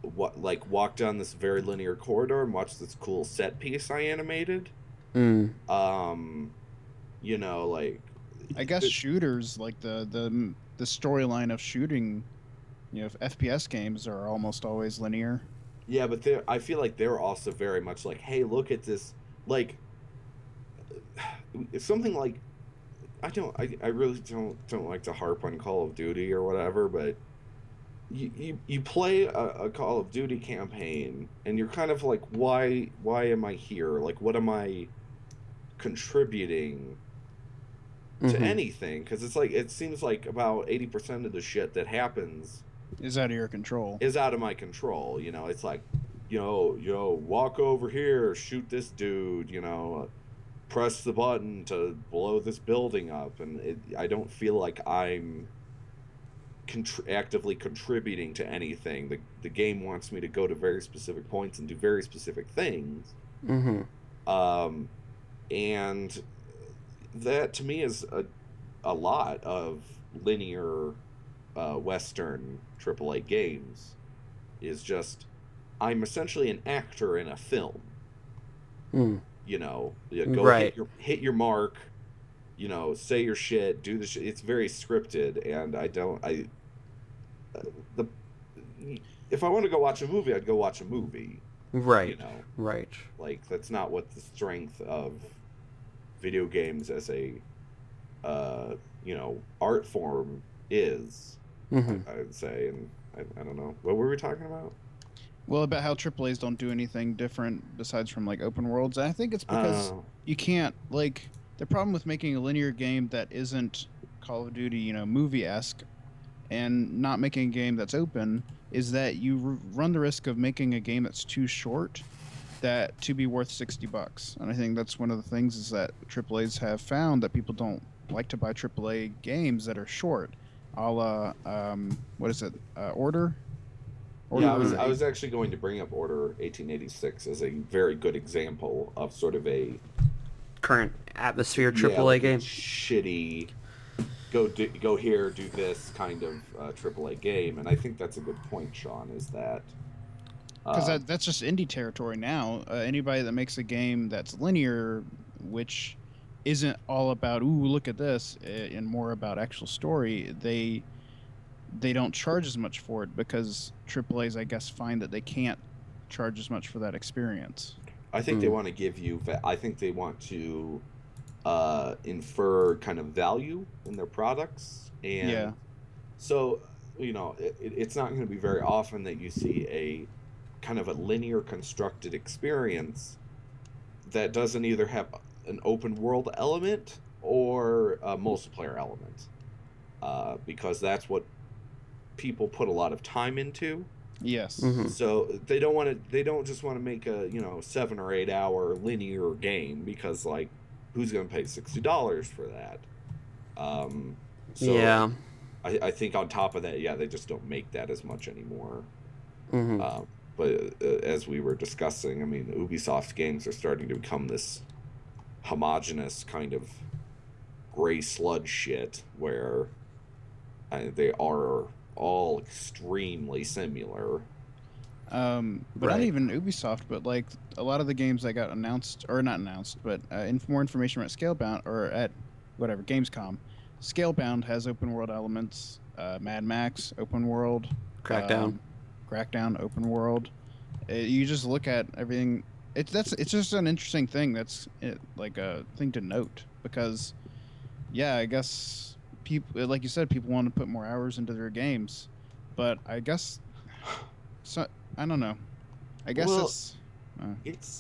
what like walk down this very linear corridor and watch this cool set piece I animated. mm, Um, like, I guess shooters like the storyline of shooting, FPS games are almost always linear. yeah, but I feel like they're also very much like, hey, look at this, like, it's something like I really don't like to harp on Call of Duty or whatever, but you play a Call of Duty campaign and you're kind of like, why am I here? Like, what am I contributing to mm-hmm. anything? Because it's like it seems like about 80% of the shit that happens Is out of your control. is out of my control. It's like, walk over here, shoot this dude. Press the button to blow this building up, and I don't feel like I'm actively contributing to anything. The game wants me to go to very specific points and do very specific things, Mm-hmm. um, and that to me is a lot of linear Western AAA games. Is just I'm essentially an actor in a film. Mm. Go Right. hit your mark, say your shit, do the shit. It's very scripted, and I don't I the if I want to go watch a movie, I'd go watch a movie. you Right. know Right. like that's not what the strength of video games as a art form is. Mm-hmm. I would say, and I don't know what were we talking about. Well, about how AAA's don't do anything different besides from like open worlds. And I think it's because Uh, you can't like the problem with making a linear game that isn't Call of Duty, movie-esque and not making a game that's open is that you run the risk of making a game that's too short that to be worth $60. And I think that's one of the things is that AAA's have found that people don't like to buy AAA games that are short. A la, what is it? Order yeah, Mm-hmm. I or was actually going to bring up Order 1886 as a very good example of sort of a Current atmosphere yeah, AAA like a game. shitty go here, do this kind of AAA game, and I think that's a good point, Sean. Is that because uh, that's just indie territory now. Anybody that makes a game that's linear, which isn't all about ooh look at this and more about actual story, they don't charge as much for it because AAA's I guess find that they can't charge as much for that experience. I think they Mm. want to give you. I think they want to infer kind of value in their products, and Yeah. so it's not going to be very often that you see a kind of a linear constructed experience that doesn't either have an open world element or a multiplayer element, because that's what people put a lot of time into. Yes. Mm-hmm. So they don't want to. They don't just want to make a 7 or 8 hour linear game because like, who's going to pay $60 for that? So Yeah. I think on top of that, yeah, they just don't make that as much anymore. Mm-hmm. But as we were discussing, I mean, Ubisoft games are starting to become this homogenous kind of gray sludge shit where they are all extremely similar. But not Right. even Ubisoft, but like a lot of the games that got announced or not announced, but more information about Scalebound or at whatever Gamescom. Scalebound has open world elements. Mad Max open world. Crackdown. Um, Crackdown open world. You just look at everything. It's just an interesting thing. Like a thing to note because yeah, I guess people like you said, people want to put more hours into their games, but I guess so. I don't know. I guess Well, it's uh,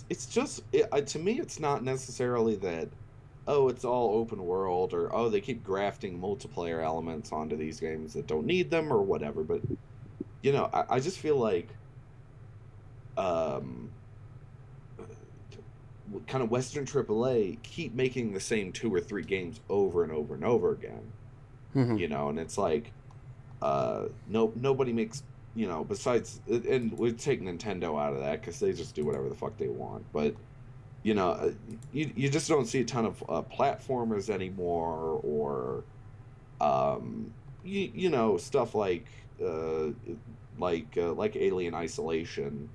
it's just to me, it's not necessarily that. Oh, it's all open world, or oh, they keep grafting multiplayer elements onto these games that don't need them, or whatever. But I just feel like um, kind of Western AAA keep making the same 2 or 3 games over and over and over again. Mm-hmm. And it's like nobody makes besides, and we take Nintendo out of that because they just do whatever the fuck they want. But you just don't see a ton of platformers anymore, or stuff uh, like Alien Isolation,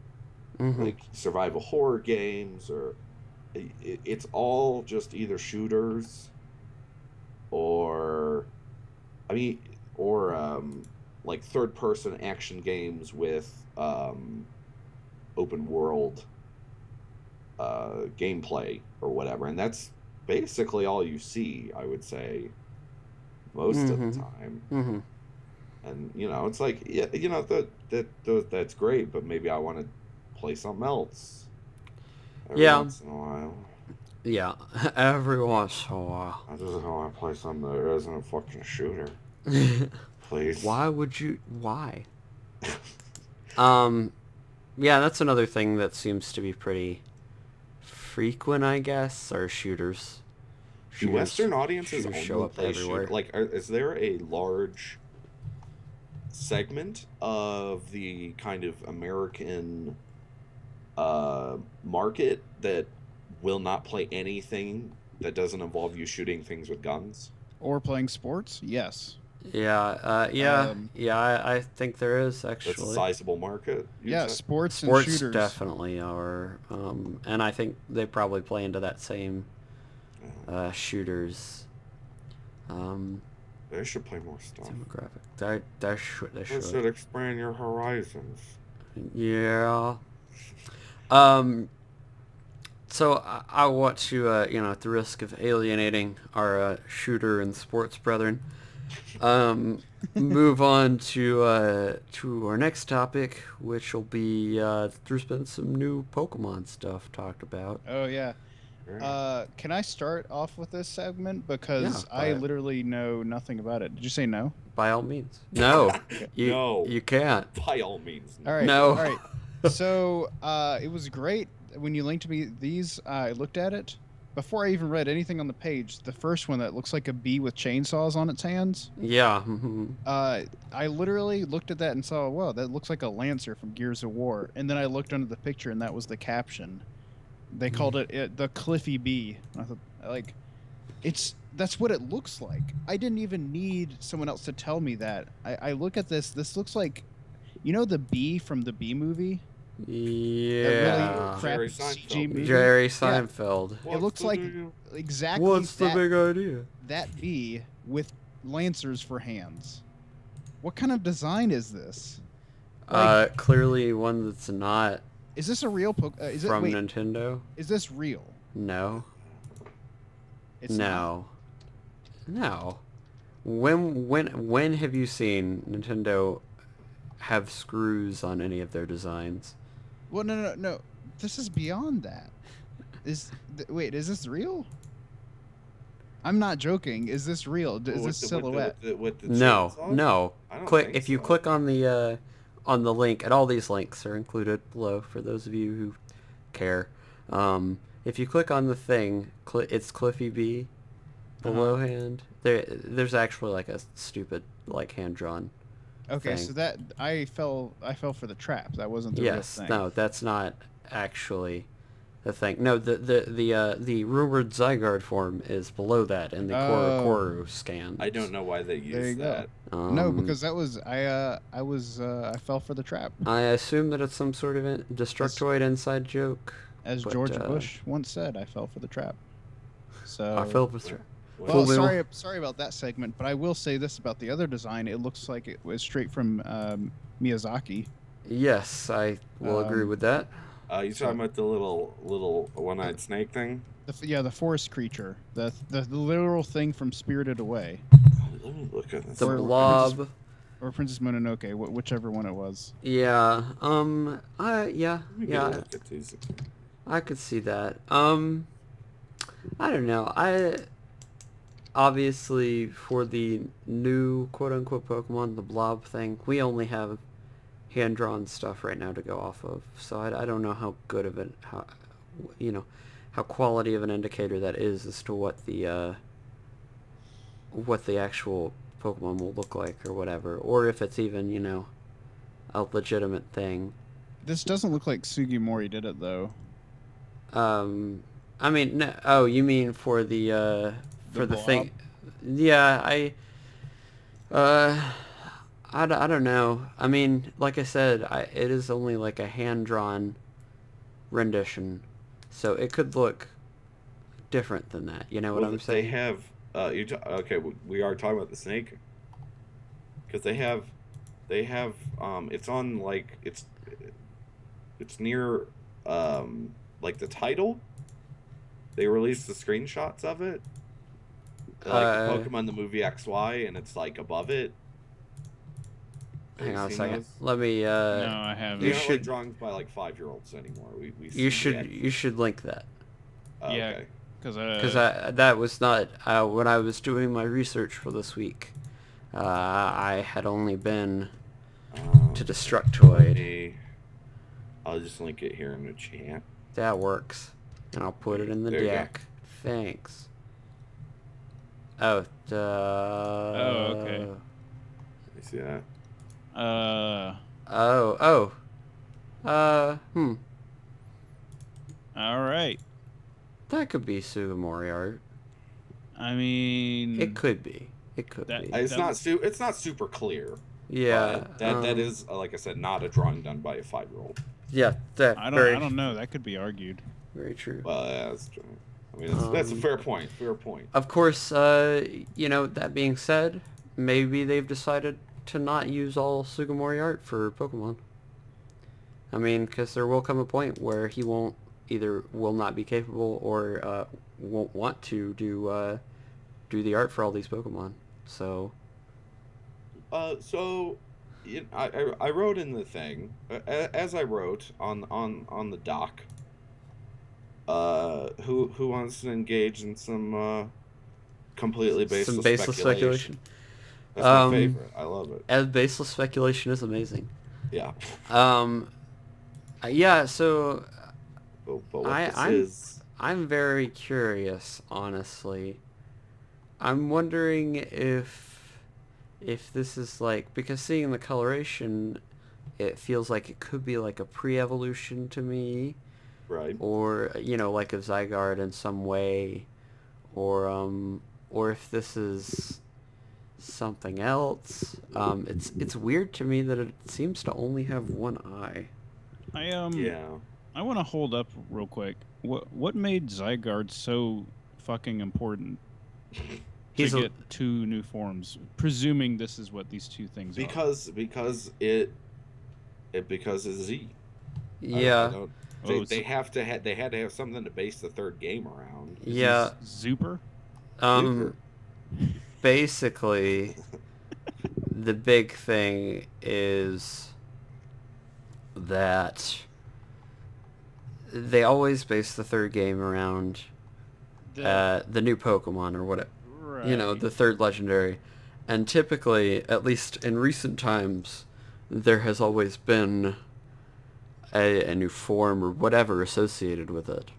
Mm-hmm. like survival horror games, or it's all just either shooters or I mean, or like third person action games with open world gameplay or whatever. And that's basically all you see, I would say, most of the Mm-hmm. time. Mm-hmm. And it's like, yeah, that's great, but maybe I want to play something else every Yeah. once in a while. Yeah. Every once in a while. I just want to play something that isn't a fucking shooter, please. Why would you? Why? Um. Yeah, that's another thing that seems to be pretty frequent, I guess. Are shooters. Do Shooters. Western audiences Shooters show only up play shooter? everywhere. Like, is there a large segment of the kind of American market that will not play anything that doesn't involve you shooting things with guns? or playing sports. Yes. Yeah. Yeah. Um, Yeah. I think there is That's a actually. sizable market, you'd yeah, say? sports and Sports shooters. definitely are, and I think they probably play into that same Yeah. shooters They should play more stuff. demographic. That should they They should. should expand your horizons. Yeah. Um. So I want to, at the risk of alienating our shooter and sports brethren, um, move on to our next topic, which will be there's been some new Pokemon stuff talked about. Oh yeah. Right. Can I start off with this segment Yeah, because I literally know nothing about it? Did you say no? by all means. No, Okay. No, you can't. by all means, All no. right. No. All right. So it was great when you linked me these. I looked at it before I even read anything on the page. The first one that looks like a bee with chainsaws on its hands. Yeah. Mhm. I literally looked at that and saw, wow, that looks like a Lancer from Gears of War. And then I looked under the picture, and that was the caption. They called it the Cliffy Bee. And I thought, like, that's what it looks like. I didn't even need someone else to tell me that. I look at this. This looks like, the bee from the Bee movie, that really Yeah. Jerry crappy CG Seinfeld bee. movie. Jerry Yeah, Seinfeld. it looks What's the like deal? exactly What's the big idea? that bee with lancers for hands. What kind of design is this? Like, Clearly one that's not is this a real is it from wait, Nintendo. is this real? No. It's not. No. When have you seen Nintendo have screws on any of their designs? Well, no. This is beyond that. Wait, is this real? I'm not joking. Is this real? Is this silhouette? With the No, chainsaw? no. I don't Click think if you so. click on the link, and all these links are included below for those of you who care. If you click on the thing, it's Cliffy B below hand. There's actually like a stupid like hand drawn. Okay, thing. so that I fell for the trap. That wasn't the real Yes, thing. no, that's not actually the thing. No, the rumored Zygarde form is below that in the Oh, Koru scan. I don't know why they there you use go. that. No, because that was I fell for the trap, I assume that it's some sort of Destructoid inside joke. as But, George Bush once said. I fell for the trap. I So, fell for What- well, Full Metal. sorry about that segment, but I will say this about the other design. It looks like it was straight from Miyazaki. Yes, I will agree Um, with that. You So- talking about the little one-eyed snake thing? The forest creature, the literal thing from Spirited Away, Let me look at this. The Or- blob. or Princess Mononoke, whichever one it was. Yeah. Let me get a Yeah. look at these. I could see that. I don't know. I obviously for the new quote unquote Pokemon, the blob thing, we only have hand drawn stuff right now to go off of. So I don't know how good of it, how quality of an indicator that is as to what the actual Pokemon will look like or whatever, or if it's even a legitimate thing. This doesn't look like Sugimori did it though. I mean, no, oh, you mean for the blob? thing? Yeah, I don't know. I mean, like I said, it is only like a hand-drawn rendition, so it could look different than that. You know what Well, I'm they saying? have. Okay, we are talking about the snake because they have. It's on like it's near like the title. They released the screenshots of it, like Pokemon the movie XY, and it's like above it. Have Hang you on a seen second. those? Let me. No, I haven't. They You aren't should- like drawings by like 5-year-olds anymore. We see You the you should link that. Yeah. Okay. Because That was not when I was doing my research for this week. I had only been to Destructoid. I'll just link it here in the chat. That works, and I'll put it in the There you go. deck. Thanks. Oh. okay. You see that? Oh. All right. That could be Sugimori art. I mean, It could be. It could That- be. It's That not was- it's not super clear. Yeah. But that is like I said, not a drawing done by a 5-year-old. Yeah. That. I very, don't know. That could be argued. Very true. Well, yeah, that's true. I mean, that's a fair point. Fair point. Of course, that being said, maybe they've decided to not use all Sugimori art for Pokemon. I mean, because there will come a point where he will not be capable or won't want to do the art for all these Pokemon. So So, I wrote in the thing, as I wrote on the doc. Who wants to engage in some completely Some baseless baseless speculation? speculation. That's my Um, favorite. I love it. and baseless speculation is amazing. Yeah. Um, yeah. So But what I this I'm is, I'm very curious, honestly. I'm wondering if this is like, because seeing the coloration, it feels like it could be like a pre-evolution to me, right? or like a Zygarde in some way, or or if this is something else. It's weird to me that it seems to only have one eye. I Yeah. I want to hold up real quick. What made Zygarde so fucking important to He's a get two new forms? Presuming this is what these two things are. Because because it's Z. I Yeah, don't. Oh, They have to they had to have something to base the third game around. is he yeah. Zuper? Um, Super. basically, the big thing is that they always base the third game around The the new Pokemon, or what, right. the third legendary. And typically, at least in recent times, there has always been a new form or whatever associated with it.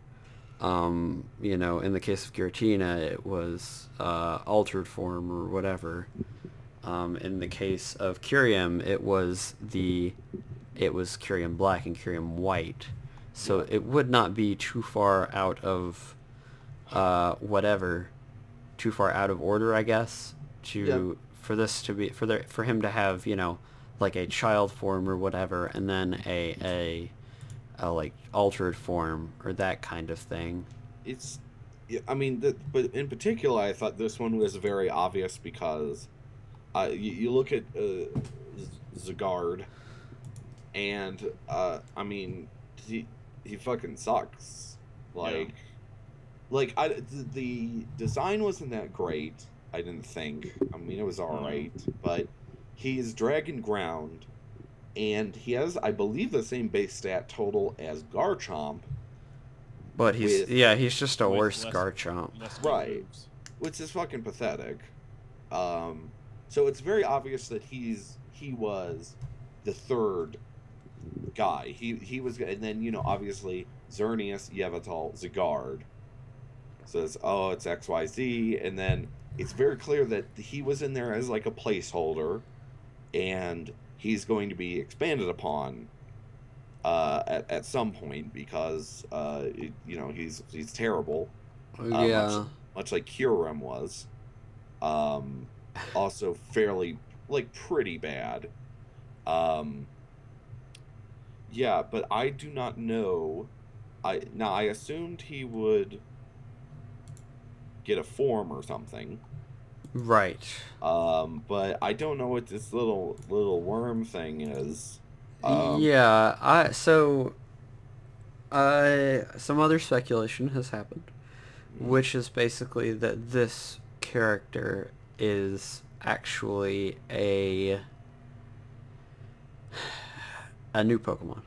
In the case of Giratina, it was altered form or whatever. In the case of Kyurem, it was Kyurem Black and Kyurem White. So Yeah. it would not be too far out of whatever, too far out of order, I guess, Yep. to for this to be for him to have like a child form or whatever, and then a like altered form or that kind of thing. It's. Yeah, I mean, but in particular, I thought this one was very obvious because you look at Zagard, and I mean, he fucking sucks. Yeah. Like, the design wasn't that great. I didn't think. I mean, it was all No. right, but he's dragon ground, and he has, I believe, the same base stat total as Garchomp But with he's just a With worse Garchomp. less good right, moves. which is fucking pathetic. Um, so it's very obvious that he was the third guy. He was, and then obviously Xerneas, Yveltal, Zagard. So it's XYZ, and then it's very clear that he was in there as like a placeholder, and he's going to be expanded upon at some point because he's terrible, much Yeah. much like Kyurem was. Um, Also fairly, like, pretty bad. Um, yeah, but I do not know. I assumed he would get a form or something. Right. But I don't know what this little worm thing is. Um, Yeah. Some other speculation has happened, mm, which is basically that this character is actually a new Pokemon.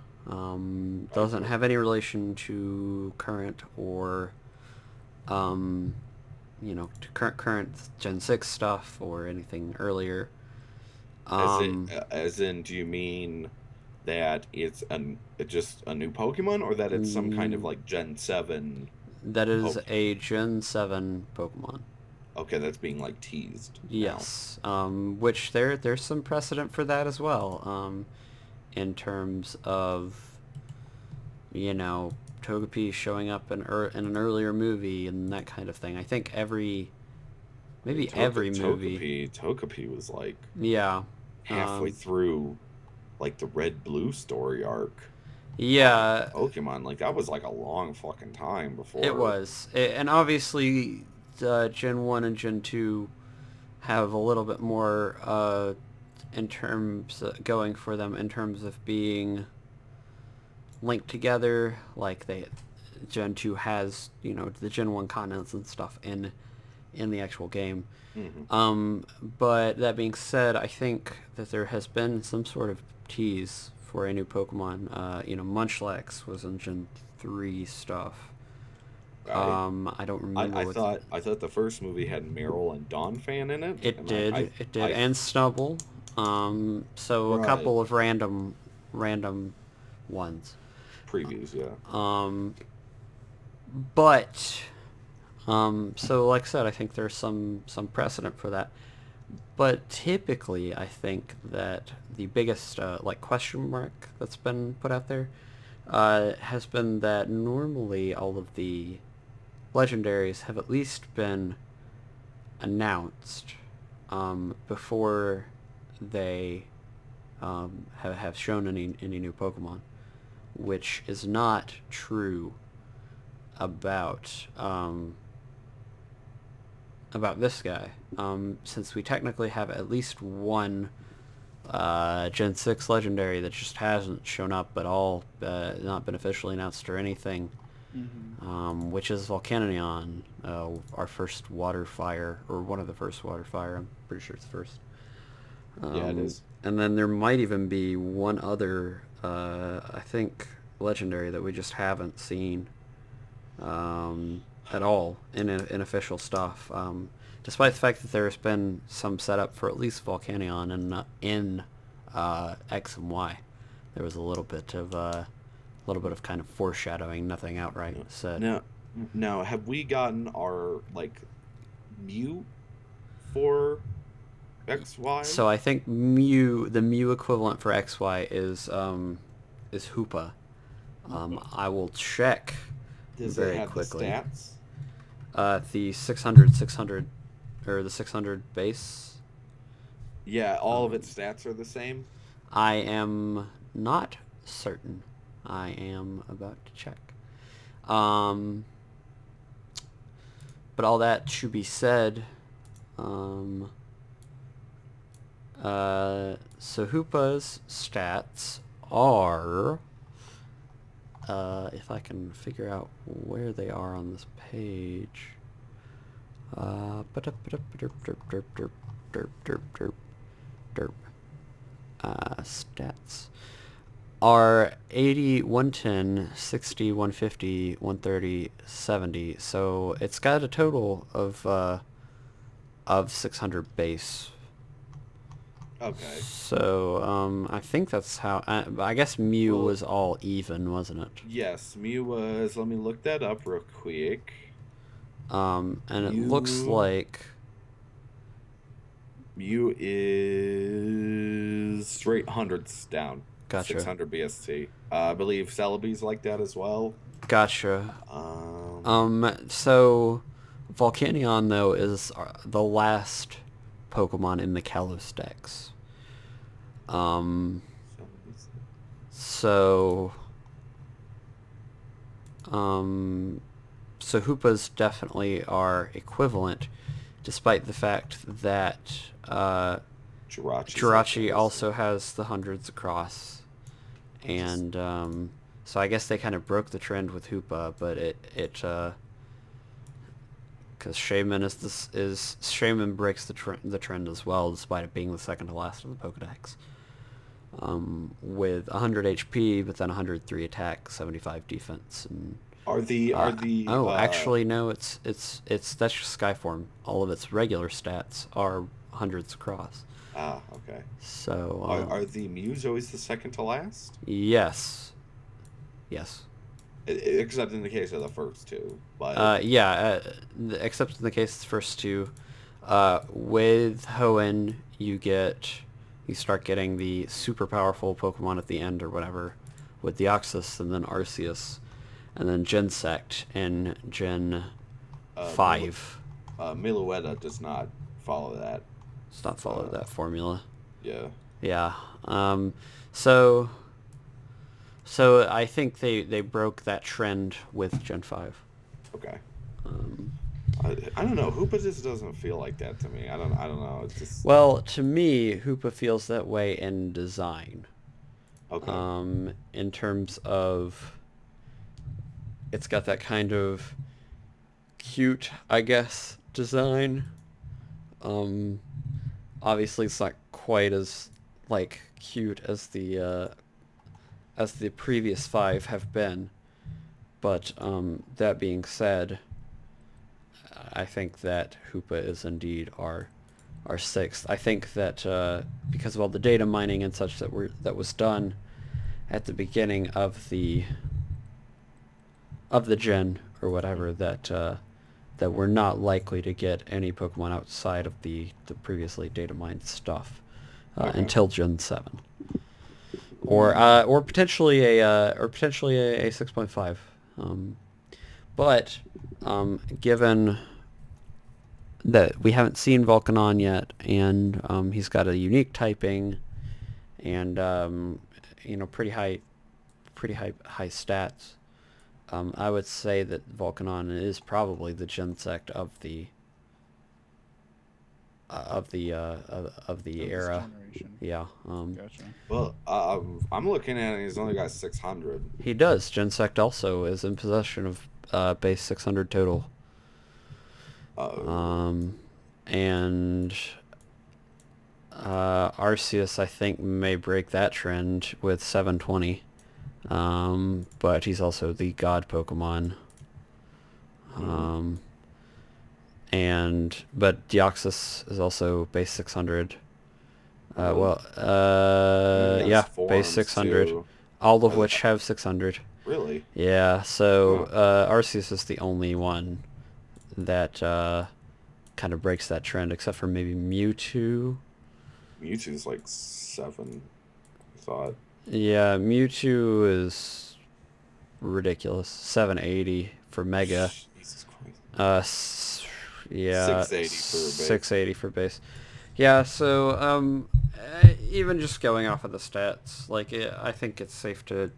Doesn't okay. have any relation to current or um, to current Gen 6 stuff or anything earlier. Um, As in, do you mean that it's just a new Pokemon, or that it's some kind of mm, like Gen 7 that is Pokemon? a Gen 7 Pokemon. Okay, that's being like teased now. Yes, which there's some precedent for that as well, in terms of Togepi showing up in an earlier movie and that kind of thing. I think maybe every movie. Togepi was like Yeah, halfway um, through like the Red Blue story arc on yeah, Pokemon. Like that was like a long fucking time it before. was, and obviously, Gen 1 and Gen 2 have a little bit more in terms going for them in terms of being linked together. Like Gen 2 has the Gen 1 continents and stuff in the actual game. Mm-hmm. But that being said, I think that there has been some sort of tease for a new Pokemon. Munchlax was in Gen 3 stuff. Right. I don't I, remember I what thought I thought the first movie had Meryl and Dawn Fan in it, it and did. It did, I and Snubble. So a right couple of random ones. previews, yeah. But so like I said, I think there's some precedent for that. But typically, I think that the biggest like question mark that's been put out there has been that normally all of the legendaries have at least been announced before they have shown any new Pokemon, which is not true about this guy, since we technically have at least one Gen 6 Legendary that just hasn't shown up at all, not been officially announced or anything, Mm-hmm. which is Volcanion, our first Water Fire, or one of the first Water Fire, I'm pretty sure it's the first. Yeah, it is. And then there might even be one other, I think, Legendary that we just haven't seen at all in official stuff. Despite the fact that there's been some setup for at least Volcanion in X and Y, there was a little bit of kind of foreshadowing, nothing outright said. Now, now, have we gotten our like Mew for XY? So I think the Mew equivalent for XY is Hoopa. I will check Does it very have quickly. the stats? The 600, or the 600 base. Yeah, all of its stats are the same. I am not certain. I am about to check. But all that should be said. So Hoopa's stats are, if I can figure out where they are on this page. Stats are 80, 110, 60, 150, 130, 70. So it's got a total of 600 base. Okay. So I think that's how. I guess Mew Well, was all even, wasn't it? yes, Mew was. Let me look that up real quick. And it looks Mew. like. Mew is straight hundreds down. Gotcha. 600 BST. I believe Celebi's like that as well. Gotcha. Um, So Volcanion though is the last Pokemon in the Kalos Dex. Um, Celebi's- so um, so Hoopas definitely are equivalent, despite the fact that Jirachi's like Jirachi that. also has the hundreds across, and so I guess they kind of broke the trend with Hoopa, but it because Shaman breaks the trend as well, despite it being the second to last of the Pokedex. With 100 HP, but then 103 attack, 75 defense, and actually no, it's that's just Skyform. All of its regular stats are hundreds across. Okay. So Are the Mews always the second to last? yes, Except in the case of the first two. But except in the case of the first two. With Hoenn, you start getting the super powerful Pokemon at the end or whatever, with Deoxys and then Arceus, and then Genesect in Gen uh, 5. Miluetta does not follow that. It's not follow that formula. Yeah. Yeah. So I think they broke that trend with Gen 5. Okay. Um, I don't know. Hoopa just doesn't feel like that to me. I don't know. It's just well, to me, Hoopa feels that way in design. okay. In terms of, it's got that kind of cute, I guess, design. Obviously, it's not quite as like cute as the previous 5 have been. But that being said, I think that Hoopa is indeed our 6th. I think that because of all the data mining and such that was done at the beginning of the gen or whatever, that we're not likely to get any Pokemon outside of the previously data mined stuff until Gen 7, or potentially a 6.5. But given that we haven't seen Volcanon yet, and he's got a unique typing, and pretty high stats. I would say that Volcanon is probably the Gensect of the era. Generation. Yeah. Gotcha. Well, I'm looking at it. He's only got 600. He does. Gensect also is in possession of base 600 total. And Arceus, I think, may break that trend with 720. But he's also the god Pokemon. But Deoxys is also base 600. Yeah, base 600. Too. All of which have 600. Really? Yeah, so Arceus is the only one that kind of breaks that trend, except for maybe Mewtwo. Mewtwo's like 7, I thought. Yeah, Mewtwo is ridiculous. 780 for Mega. Jesus Christ. Yeah, 680 for base. 680 for base. Yeah, so even just going off of the stats, like I think it's safe to,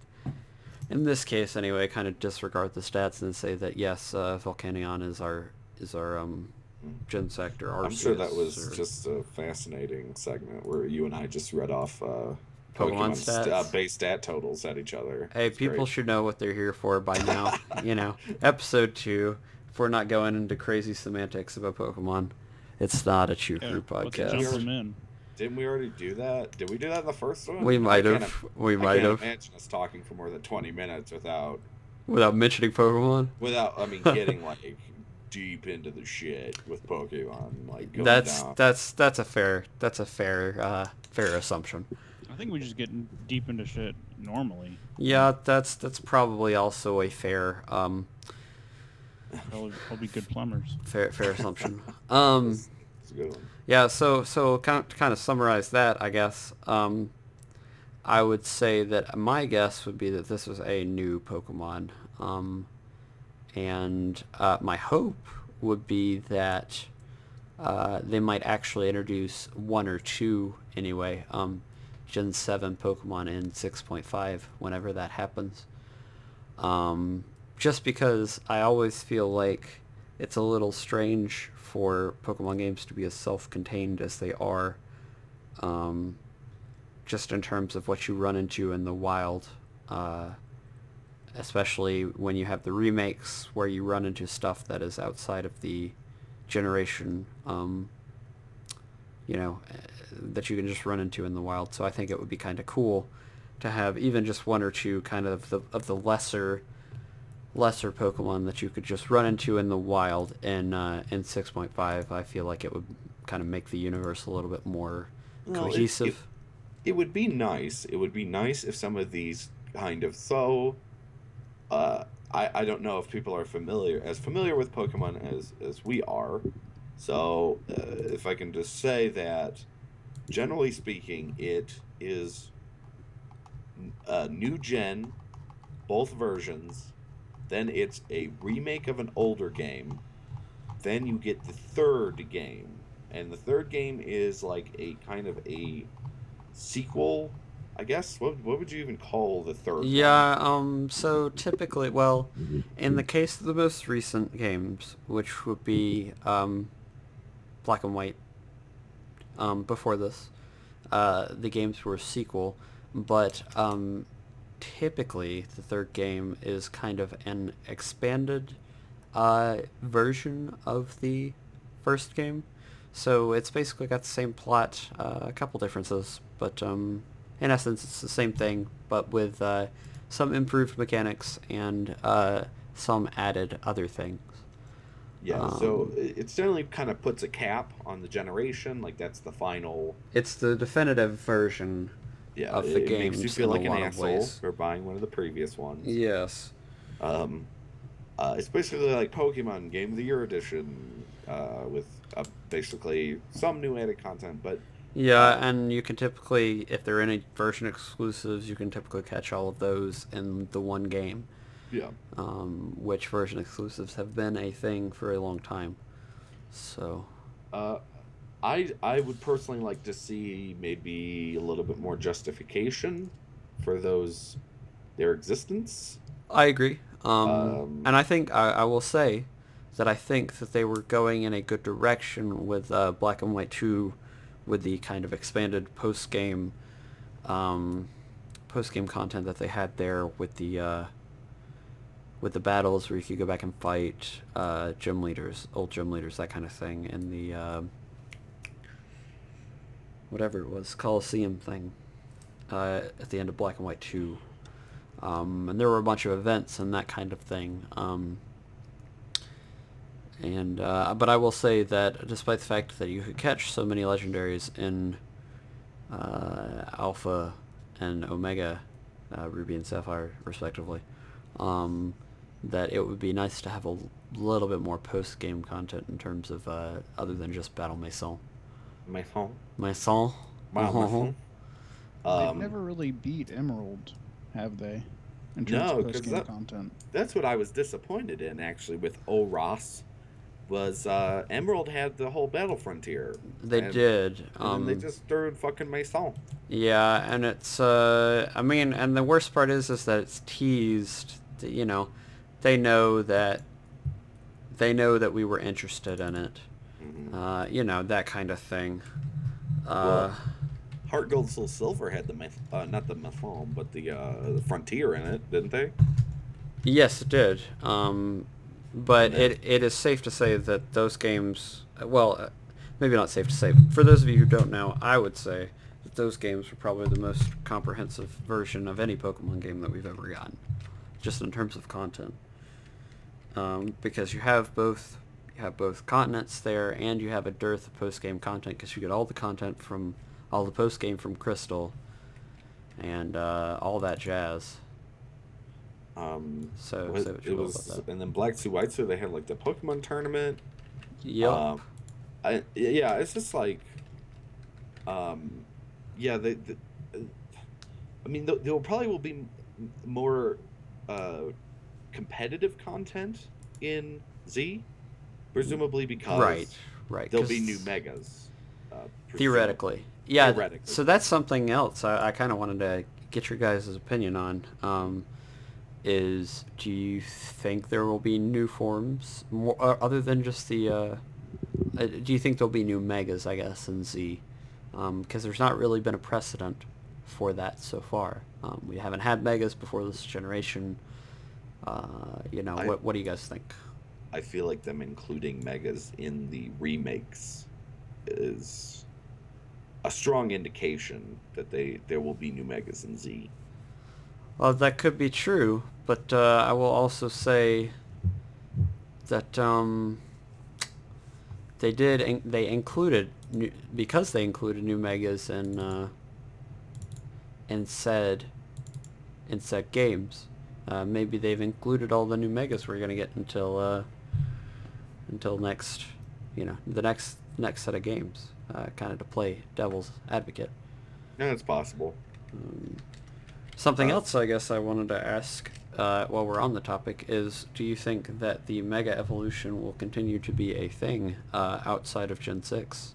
in this case anyway, kind of disregard the stats and say that yes, Volcanion is our Gensect or Arceus. I'm sure that was just a fascinating segment where you and I just read off Pokemon stats, base stat totals at each other. Hey, It's people great. should know what they're here for by now. Episode 2. If we're not going into crazy semantics about Pokemon, it's not a Chew Crew Let's podcast. jump them in. Didn't we already do that? Did we do that in the first one? We might have. We might I can't have. imagine us talking for more than 20 minutes without Mentioning Pokemon. Getting like deep into the shit with Pokemon, like going down. That's a fair assumption. I think we just get deep into shit normally. Yeah, that's probably also a fair I'll be good plumbers. fair assumption. It's a good one. Yeah, so kind of summarize that, I guess. I would say that my guess would be that this was a new Pokemon, and my hope would be that they might actually introduce 1 or 2 anyway. Gen 7 Pokemon in 6.5 whenever that happens. Just because I always feel like it's a little strange for Pokemon games to be as self-contained as they are, just in terms of what you run into in the wild, especially when you have the remakes where you run into stuff that is outside of the generation, that you can just run into in the wild. So I think it would be kind of cool to have even just 1 or 2 kind of the lesser Pokemon that you could just run into in the wild in 6.5. I feel like it would kind of make the universe a little bit more cohesive. It would be nice. It would be nice if some of these kind of I don't know if people are familiar with Pokemon as we are. So if I can just say that, generally speaking, it is a new gen, both versions. Then it's a remake of an older game. Then you get the third game. And the third game is like a kind of a sequel, I guess. What would you even call the third one? Yeah, so typically, well, in the case of the most recent games, which would be Black and White, before this, the games were a sequel, but typically the third game is kind of an expanded version of the first game. So it's basically got the same plot, a couple differences, but in essence it's the same thing, but with some improved mechanics and some added other things. Yeah, so it certainly kind of puts a cap on the generation. Like that's the final. It's the definitive version Yeah, of the it makes you games feel in a like an lot of asshole ways. for buying one of the previous ones. Yes. Um, it's basically like Pokemon Game of the Year edition, with basically some new added content. But Yeah, uh, and you can typically, if there are any version exclusives, you can typically catch all of those in the one game, yeah, which version exclusives have been a thing for a long time. So, uh, I would personally like to see maybe a little bit more justification for those their existence. I agree. Um, And I think, I will say that I think that they were going in a good direction with Black and White 2 with the kind of expanded um, post-game content that they had there with the battles where you could go back and fight gym leaders, old gym leaders, that kind of thing, and the whatever it was, Coliseum thing at the end of Black and White 2. And there were a bunch of events and that kind of thing. But I will say that despite the fact that you could catch so many legendaries in Alpha and Omega, Ruby and Sapphire, respectively, that it would be nice to have a little bit more post-game content in terms of other than just Battle Maison. Maison. Maison? Wow, Maison. They've never really beat Emerald, have they? In terms No, of because post-game content. that's what I was disappointed in actually with Oros. Was Emerald had the whole Battle Frontier. They did. And then they just threw fucking Maison. Yeah, and it's I mean, and the worst part is that it's teased. That, you know, they know that we were interested in it. Mm-hmm. You know, that kind of thing. Well, Heart Gold Soul Silver had the not the Maison, but the Frontier in it, didn't they? Yes, it did. But And then, it is safe to say that those games, well, maybe not safe to say. For those of you who don't know, I would say that those games were probably the most comprehensive version of any Pokemon game that we've ever gotten, just in terms of content. Because you have both continents there, and you have a dearth of post-game content because you get all the content from all the post-game from Crystal, and all that jazz. So was, say what it you will was, about that. and then Black Suit White Suit, they had like the Pokemon tournament. Yep. Yeah, it's just like, yeah, I mean, there probably will be more competitive content in Z, presumably because Right. there'll be new megas. Theoretically. Yeah, Theoretically. so that's something else I kind of wanted to get your guys' opinion on. Is do you think there will be new forms more, other than just the? Do you think there'll be new megas, I guess, in Z? Because there's not really been a precedent for that so far. We haven't had megas before this generation. You know, what do you guys think? I feel like them including megas in the remakes is a strong indication that there will be new megas in Z. Well, that could be true, but I will also say that they included because they included new megas in said games. Maybe they've included all the new megas we're gonna get until next, the next set of games, kind of to play devil's advocate. No, it's possible. Something else I guess I wanted to ask while we're on the topic is, do you think that the Mega Evolution will continue to be a thing outside of Gen 6?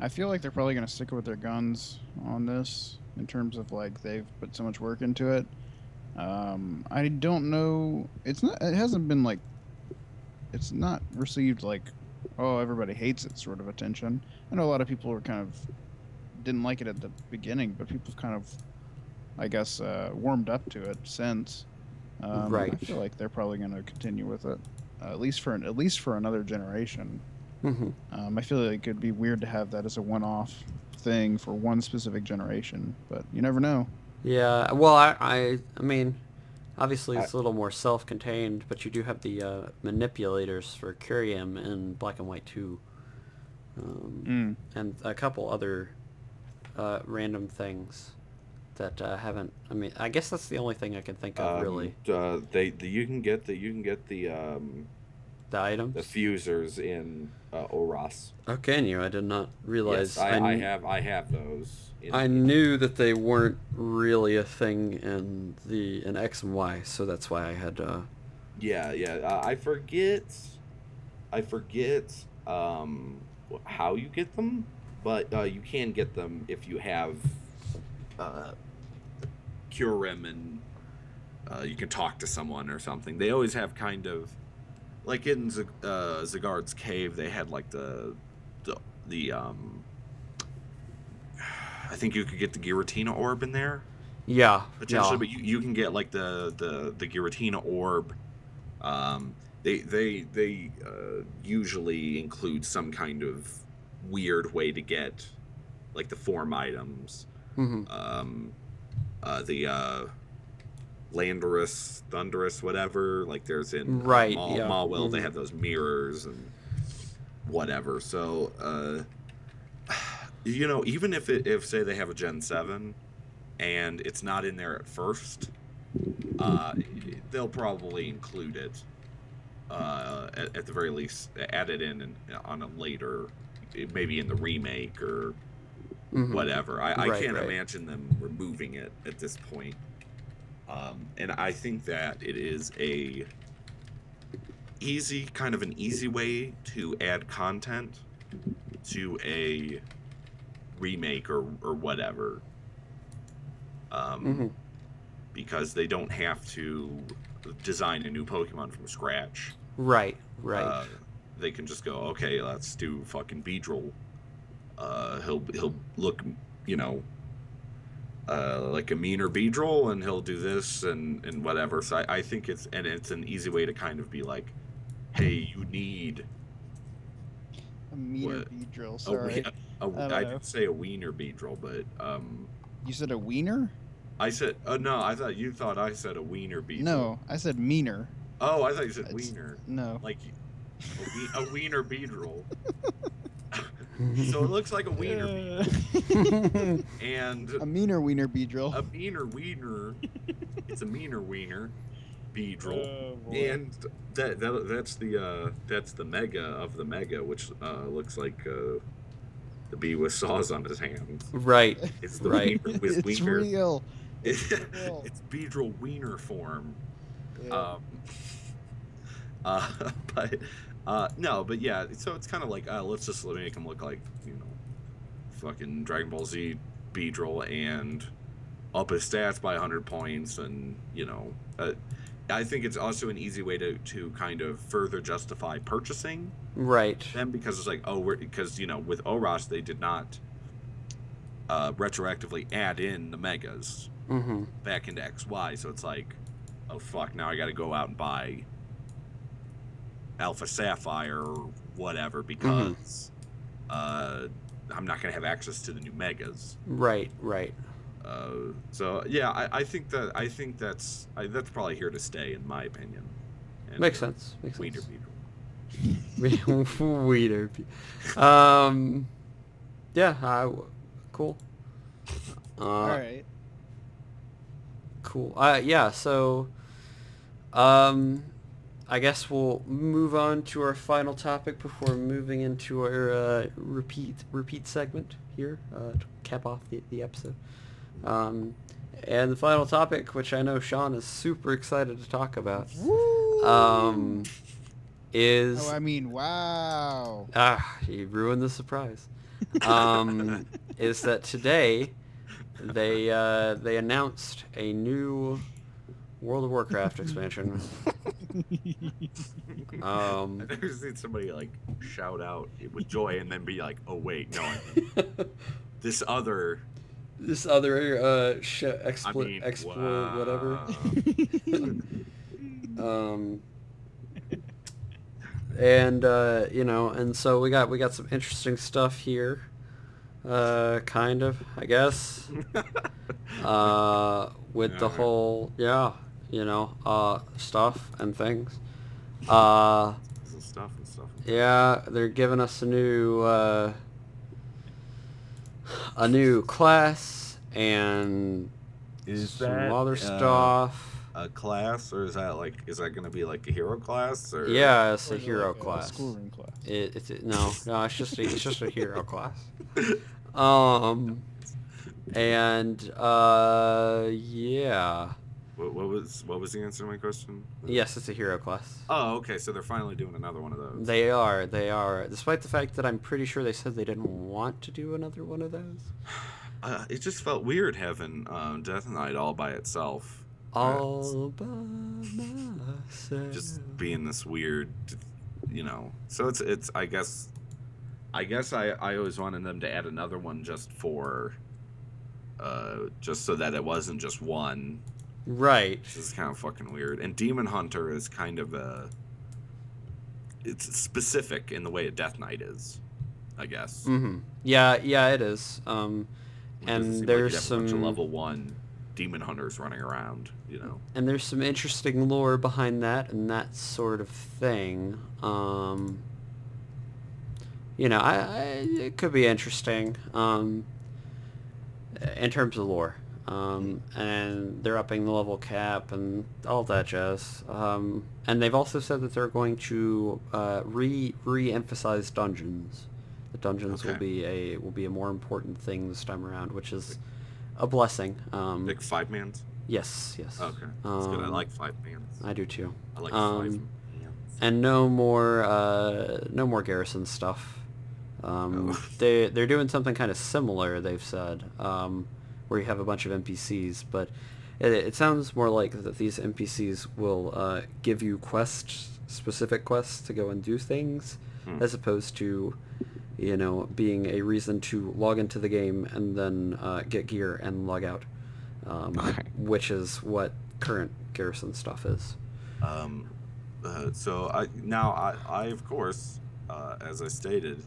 I feel like they're probably going to stick with their guns on this in terms of, like, they've put so much work into it. I don't know. It hasn't been, like, it's not received, like, oh, everybody hates it sort of attention. I know a lot of people were kind of didn't like it at the beginning, but people kind of, I guess, warmed up to it since. Right. I feel like they're probably going to continue with it. at least for another generation. Mm-hmm. I feel like it'd be weird to have that as a one-off thing for one specific generation, but you never know. Yeah. Well, I mean, obviously I, it's a little more self-contained, but you do have the manipulators for Curium in Black and White 2, and a couple other random things that haven't. I mean, I guess that's the only thing I can think of really. you can get The the items. fusers in Oras. Oh, can you? I did not Yes, realize. I have those. I knew that they weren't really a thing in X and Y, so that's why I had. Yeah. I forget how you get them, but you can get them if you have uh, Curim and you can talk to someone or something. They always have kind of like in Zagard's cave. They had like the I think you could get the Giratina orb in there Yeah. potentially, Yeah. but you can get like the Giratina orb. They usually include some kind of weird way to get like the form items. Mm-hmm. The Landorus, Thunderous, whatever. Like there's in Right. Yeah. Mawwell, they Mm-hmm. have those mirrors and whatever. So even if say they have a Gen 7 and it's not in there at first, uh, they'll probably include it at the very least, add it in and on a later, maybe in the remake or Mm-hmm. whatever. I Right. can't Right. imagine them removing it at this point. And I think that it is kind of an easy way to add content to a remake or whatever. Mm-hmm. Because they don't have to design a new Pokemon from scratch. Right. Right. They can just go, okay, let's do fucking Beedrill. He'll look, you know, like a meaner Beedrill, and he'll do this and whatever. So I think it's an easy way to kind of be like, hey, you need A meter what? bee drill. A, Sorry, I don't I know. didn't say a wiener Beedrill, but You said a wiener? I said, no, I thought you thought I said a wiener Beedrill. No, I said meaner. Oh, I thought you said It's- wiener. No. Like a wiener Beedrill. So it looks like a wiener Beedrill. And A meaner wiener bee drill. a meaner wiener. It's a meaner wiener Beedrill. Oh, boy. And that's the mega of the mega, which looks like the bee with saws on his hands. Right. It's the Right. wiener with It's wiener. real. It's real. Beedrill wiener form. Yeah. But no, but yeah, so it's kind of like let's just make him look like, you know, fucking Dragon Ball Z Beedrill and up his stats by 100 points, and you know, I think it's also an easy way to kind of further justify purchasing Right. them, because it's like, because you know, with Oras they did not retroactively add in the megas Mm-hmm. back into XY, so it's like, oh fuck, now I got to go out and buy Alpha Sapphire or whatever because I'm not gonna have access to the new megas. Right. Right. So yeah, I think that's probably here to stay in my opinion. And, Makes sense. Makes Wiener sense. Beedrill. Weeder. Yeah. Cool. All right. Cool. Yeah. So, I guess we'll move on to our final topic before moving into our repeat segment here to cap off the episode. And the final topic, which I know Sean is super excited to talk about, Woo! is Oh, I mean, wow. he ruined the surprise. Is that today they announced a new World of Warcraft expansion. I've never seen somebody like shout out with joy and then be like, "Oh wait, no, this other." Whatever. wow. And you know, and so we got some interesting stuff here. Kind of, I guess. With the Alright. whole, yeah, you know, stuff and things. Uh, Some stuff and stuff and things. yeah, they're giving us a new class and Is some that other stuff. a class, or is that gonna be like a hero class, or? Yeah, it's Or a is it hero like a class. schoolroom class? No, it's just a hero class. Um, and yeah, What was the answer to my question? yes, it's a hero class. Oh, okay. So they're finally doing another one of those. They are. Despite the fact that I'm pretty sure they said they didn't want to do another one of those. It just felt weird having Death Knight all by itself. All by myself. Just being this weird, So it's. I always wanted them to add another one just so that it wasn't just one. Right. This is kind of fucking weird. And Demon Hunter is kind of it's specific in the way a Death Knight is, I guess. Mm-hmm. Yeah, it is. It doesn't And seem like there's you'd have a bunch of some level 1 demon hunters running around, and there's some interesting lore behind that and that sort of thing. You know, it could be interesting. In terms of lore. And they're upping the level cap and all that jazz. And they've also said that they're going to re-emphasize dungeons. The dungeons will Okay. be a more important thing this time around, which is a blessing. Big 5-mans? Yes. Okay. That's good. I like 5-mans. I do too. I like 5-mans. And no more garrison stuff. Oh. They're doing something kind of similar. They've said, where you have a bunch of NPCs, but it sounds more like that these NPCs will give you specific quests to go and do things, as opposed to, you know, being a reason to log into the game and then get gear and log out, Okay. which is what current garrison stuff is. So I of course, as I stated,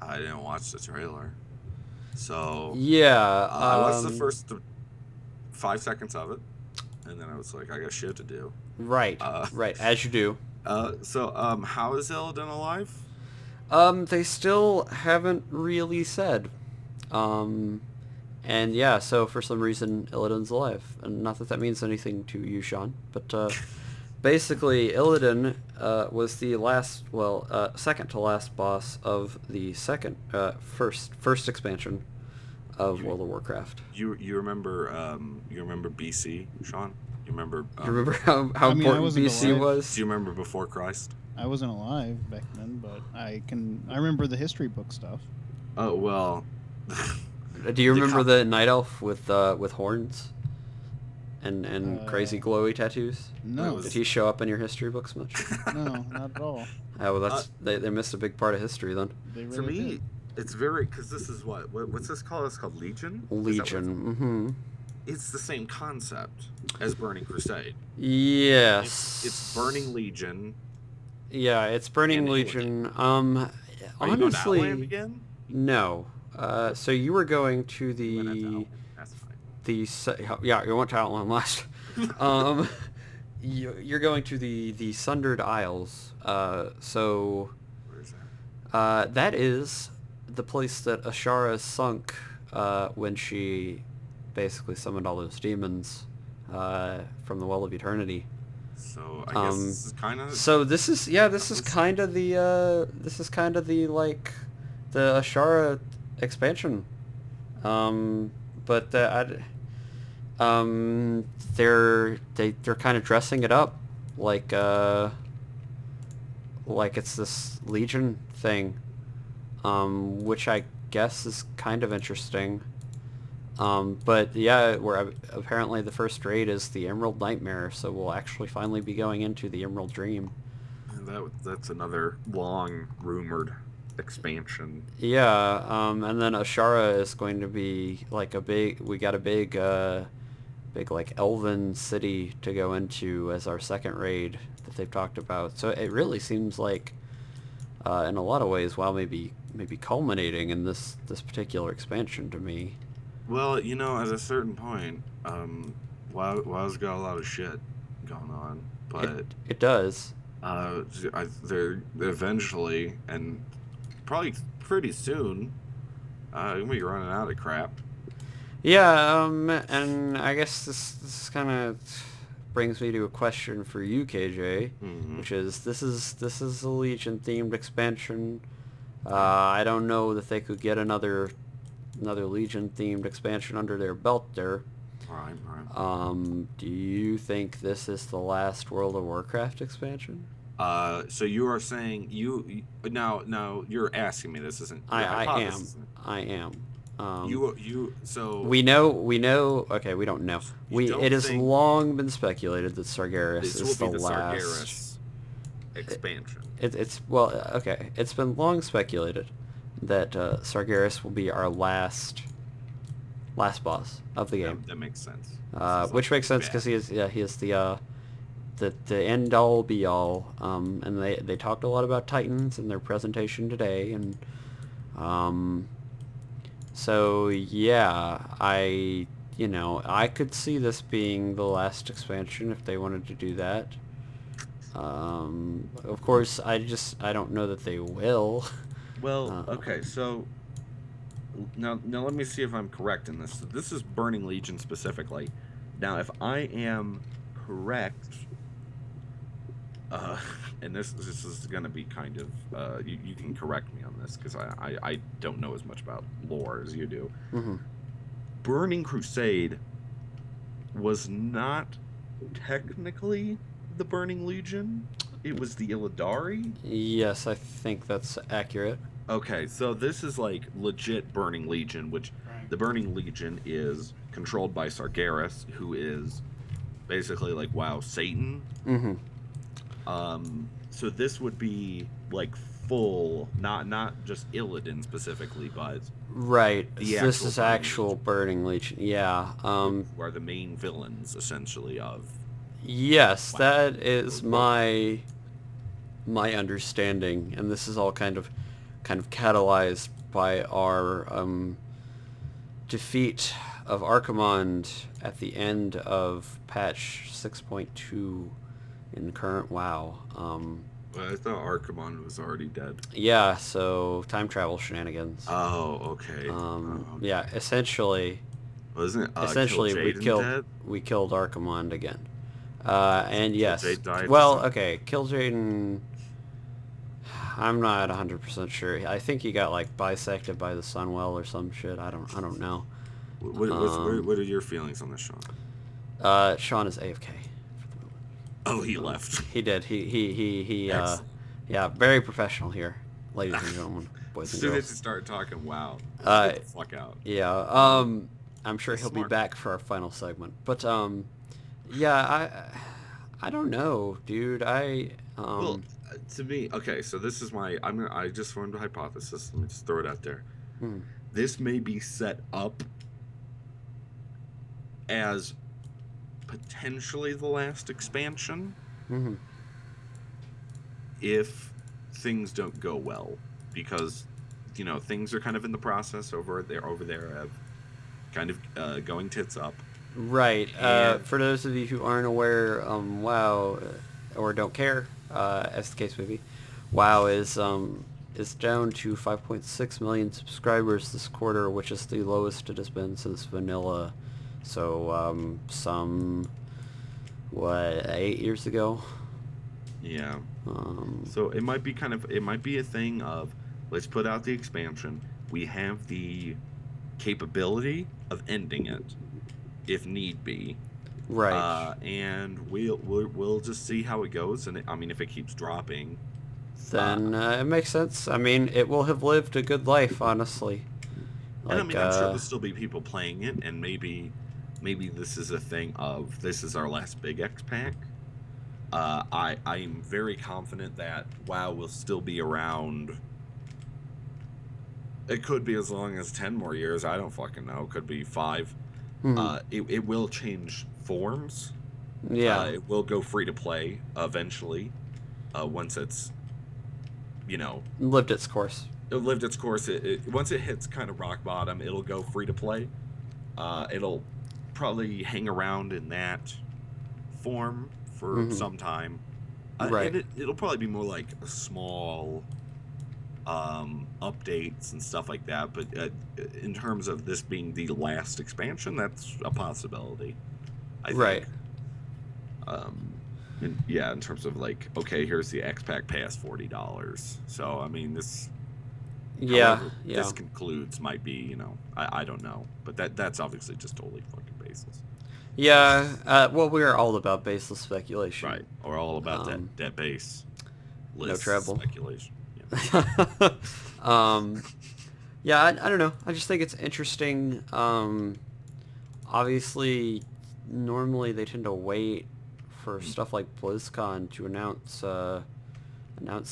I didn't watch the trailer. So Yeah. I watched the first 5 seconds of it, and then I was like, I got shit to do. Right. Uh, Right. As you do. How is Zelda alive? They still haven't really said. And yeah, so for some reason, Illidan's alive. And not that that means anything to you, Sean, but basically, Illidan was the second to last boss of the first expansion of You- World of Warcraft. You remember BC, Sean? You remember? You remember how I mean, I important wasn't BC alive. was? Do you remember before Christ? I wasn't alive back then, but I remember the history book stuff. Oh well. Do you The remember cop- the night elf with horns and crazy glowy tattoos? No, was- Did he show up in your history books much? no, not at all. Oh, well, they missed a big part of history then. They For really me, did. it's very because this is what's this called? It's called Legion. Is that what Legion. Mm-hmm. it's the same concept as Burning Crusade. Yes. It's Burning Legion. Yeah, it's Burning and Legion. Are you going to Honestly, Outland again? no. So you were going to We went out to the Outland. That's fine. yeah, you went to Outland last. You're going to the Sundered Isles. So Where is that? that is the place that Ashara sunk when she basically summoned all those demons from the Well of Eternity. So I guess this is kind of. So this is kind of the like the Ashara expansion. But they're kind of dressing it up like it's this Legion thing, which I guess is kind of interesting. But yeah, apparently the first raid is the Emerald Nightmare, so we'll actually finally be going into the Emerald Dream. That's another long rumored expansion. Yeah, and then Ashara is going to be like we got a big big like elven city to go into as our second raid that they've talked about. So it really seems like, in a lot of ways, WoW maybe culminating in this particular expansion to me. Well, you know, at a certain point, WoW's got a lot of shit going on, It but it does. they're eventually, and probably pretty soon, gonna be running out of crap. Yeah, and I guess this kind of brings me to a question for you, KJ, Hmm. which is this is a Legion themed expansion. Right, I don't know that they could get another Legion themed expansion under their belt there. right, right. Do you think this is the last World of Warcraft expansion? So you are saying now you're asking me, this isn't I your I am hypothesis. I am. So We know. Okay, we don't know. you It don't has think long been speculated that Sargeras this will is be the the last. Sargeras expansion? It's well, okay. It's been long speculated that Sargeras will be our last boss of the game, That makes sense. This is like which makes sense because bad. he is the end all be all. And they talked a lot about Titans in their presentation today, and um, so yeah, I could see this being the last expansion if they wanted to do that. Of course, I don't know that they will. Well, Uh, okay, so now let me see if I'm correct in this. So this is Burning Legion specifically. Now, if I am correct, uh, and this is gonna be kind of you can correct me on this because I don't know as much about lore as you do. mhm. Burning Crusade was not technically the Burning Legion. It was the Illidari. Yes, I think that's accurate. Okay, so this is like legit Burning Legion, which Right. the Burning Legion is controlled by Sargeras, who is basically like WoW Satan. Hmm. So this would be like full, not just Illidan specifically, but Right. the This actual is Burning actual Legion, Burning Legion. Yeah. who are the main villains essentially of Yes, WoW. that is my understanding, and this is all kind of catalyzed by our defeat of Archimonde at the end of patch 6.2 in current WoW. Well, I thought Archimonde was already dead. Yeah, so time travel shenanigans. Oh, okay. Yeah, essentially, Wasn't Kill essentially Jaden dead? we killed Archimonde again. And yes, Jade died or well, something? okay, Kill Jaden. I'm not 100% sure. I think he got like bisected by the Sunwell or some shit. I don't know. What are your feelings on this, Sean? Sean is AFK. Oh, he left. He did. He Excellent. yeah, very professional here, ladies and gentlemen, boys As and soon as you girls. start talking, wow, Uh, get the fuck out. Yeah. I'm sure he'll be Smart. back for our final segment. But yeah, I don't know, dude. Well, to me, okay, so this is I just formed a hypothesis. Let me just throw it out there. hmm, This may be set up as potentially the last expansion mhm. if things don't go well, because things are kind of in the process over there of kind of going tits up. Right. And For those of you who aren't aware, WoW or don't care, as the case may be, WoW is down to 5.6 million subscribers this quarter, which is the lowest it has been since vanilla. So some 8 years ago. yeah, Um, so it might be a thing of, let's put out the expansion. We have the capability of ending it if need be. right. And we'll just see how it goes. And I mean, if it keeps dropping, Then it makes sense. I mean, it will have lived a good life, honestly. and I Like, mean, I'm sure there'll still be people playing it, and maybe this is a thing of, this is our last big X pack. I'm very confident that WoW will still be around. It could be as long as 10 more years. I don't fucking know. It could be 5. Mhm. It will change forms. Yeah. It will go free to play eventually. Once it's, you know, Lived its course. it lived its course. Once it hits kind of rock bottom, it'll go free to play. It'll probably hang around in that form for Mhm. some time. Right. And it'll probably be more like a small updates and stuff like that. But in terms of this being the last expansion, that's a possibility, I Right. think. And yeah, in terms of like, okay, here's the X Pack Pass, $40. So I mean, this, Yeah. however Yeah. this concludes, might be, I don't know, but that's obviously just totally fucking baseless. Yeah. Well, we are all about baseless speculation. Right, or all about Um, that base no list trouble. speculation. um, yeah, I don't know. I just think it's interesting. Obviously, normally they tend to wait for stuff like BlizzCon to announce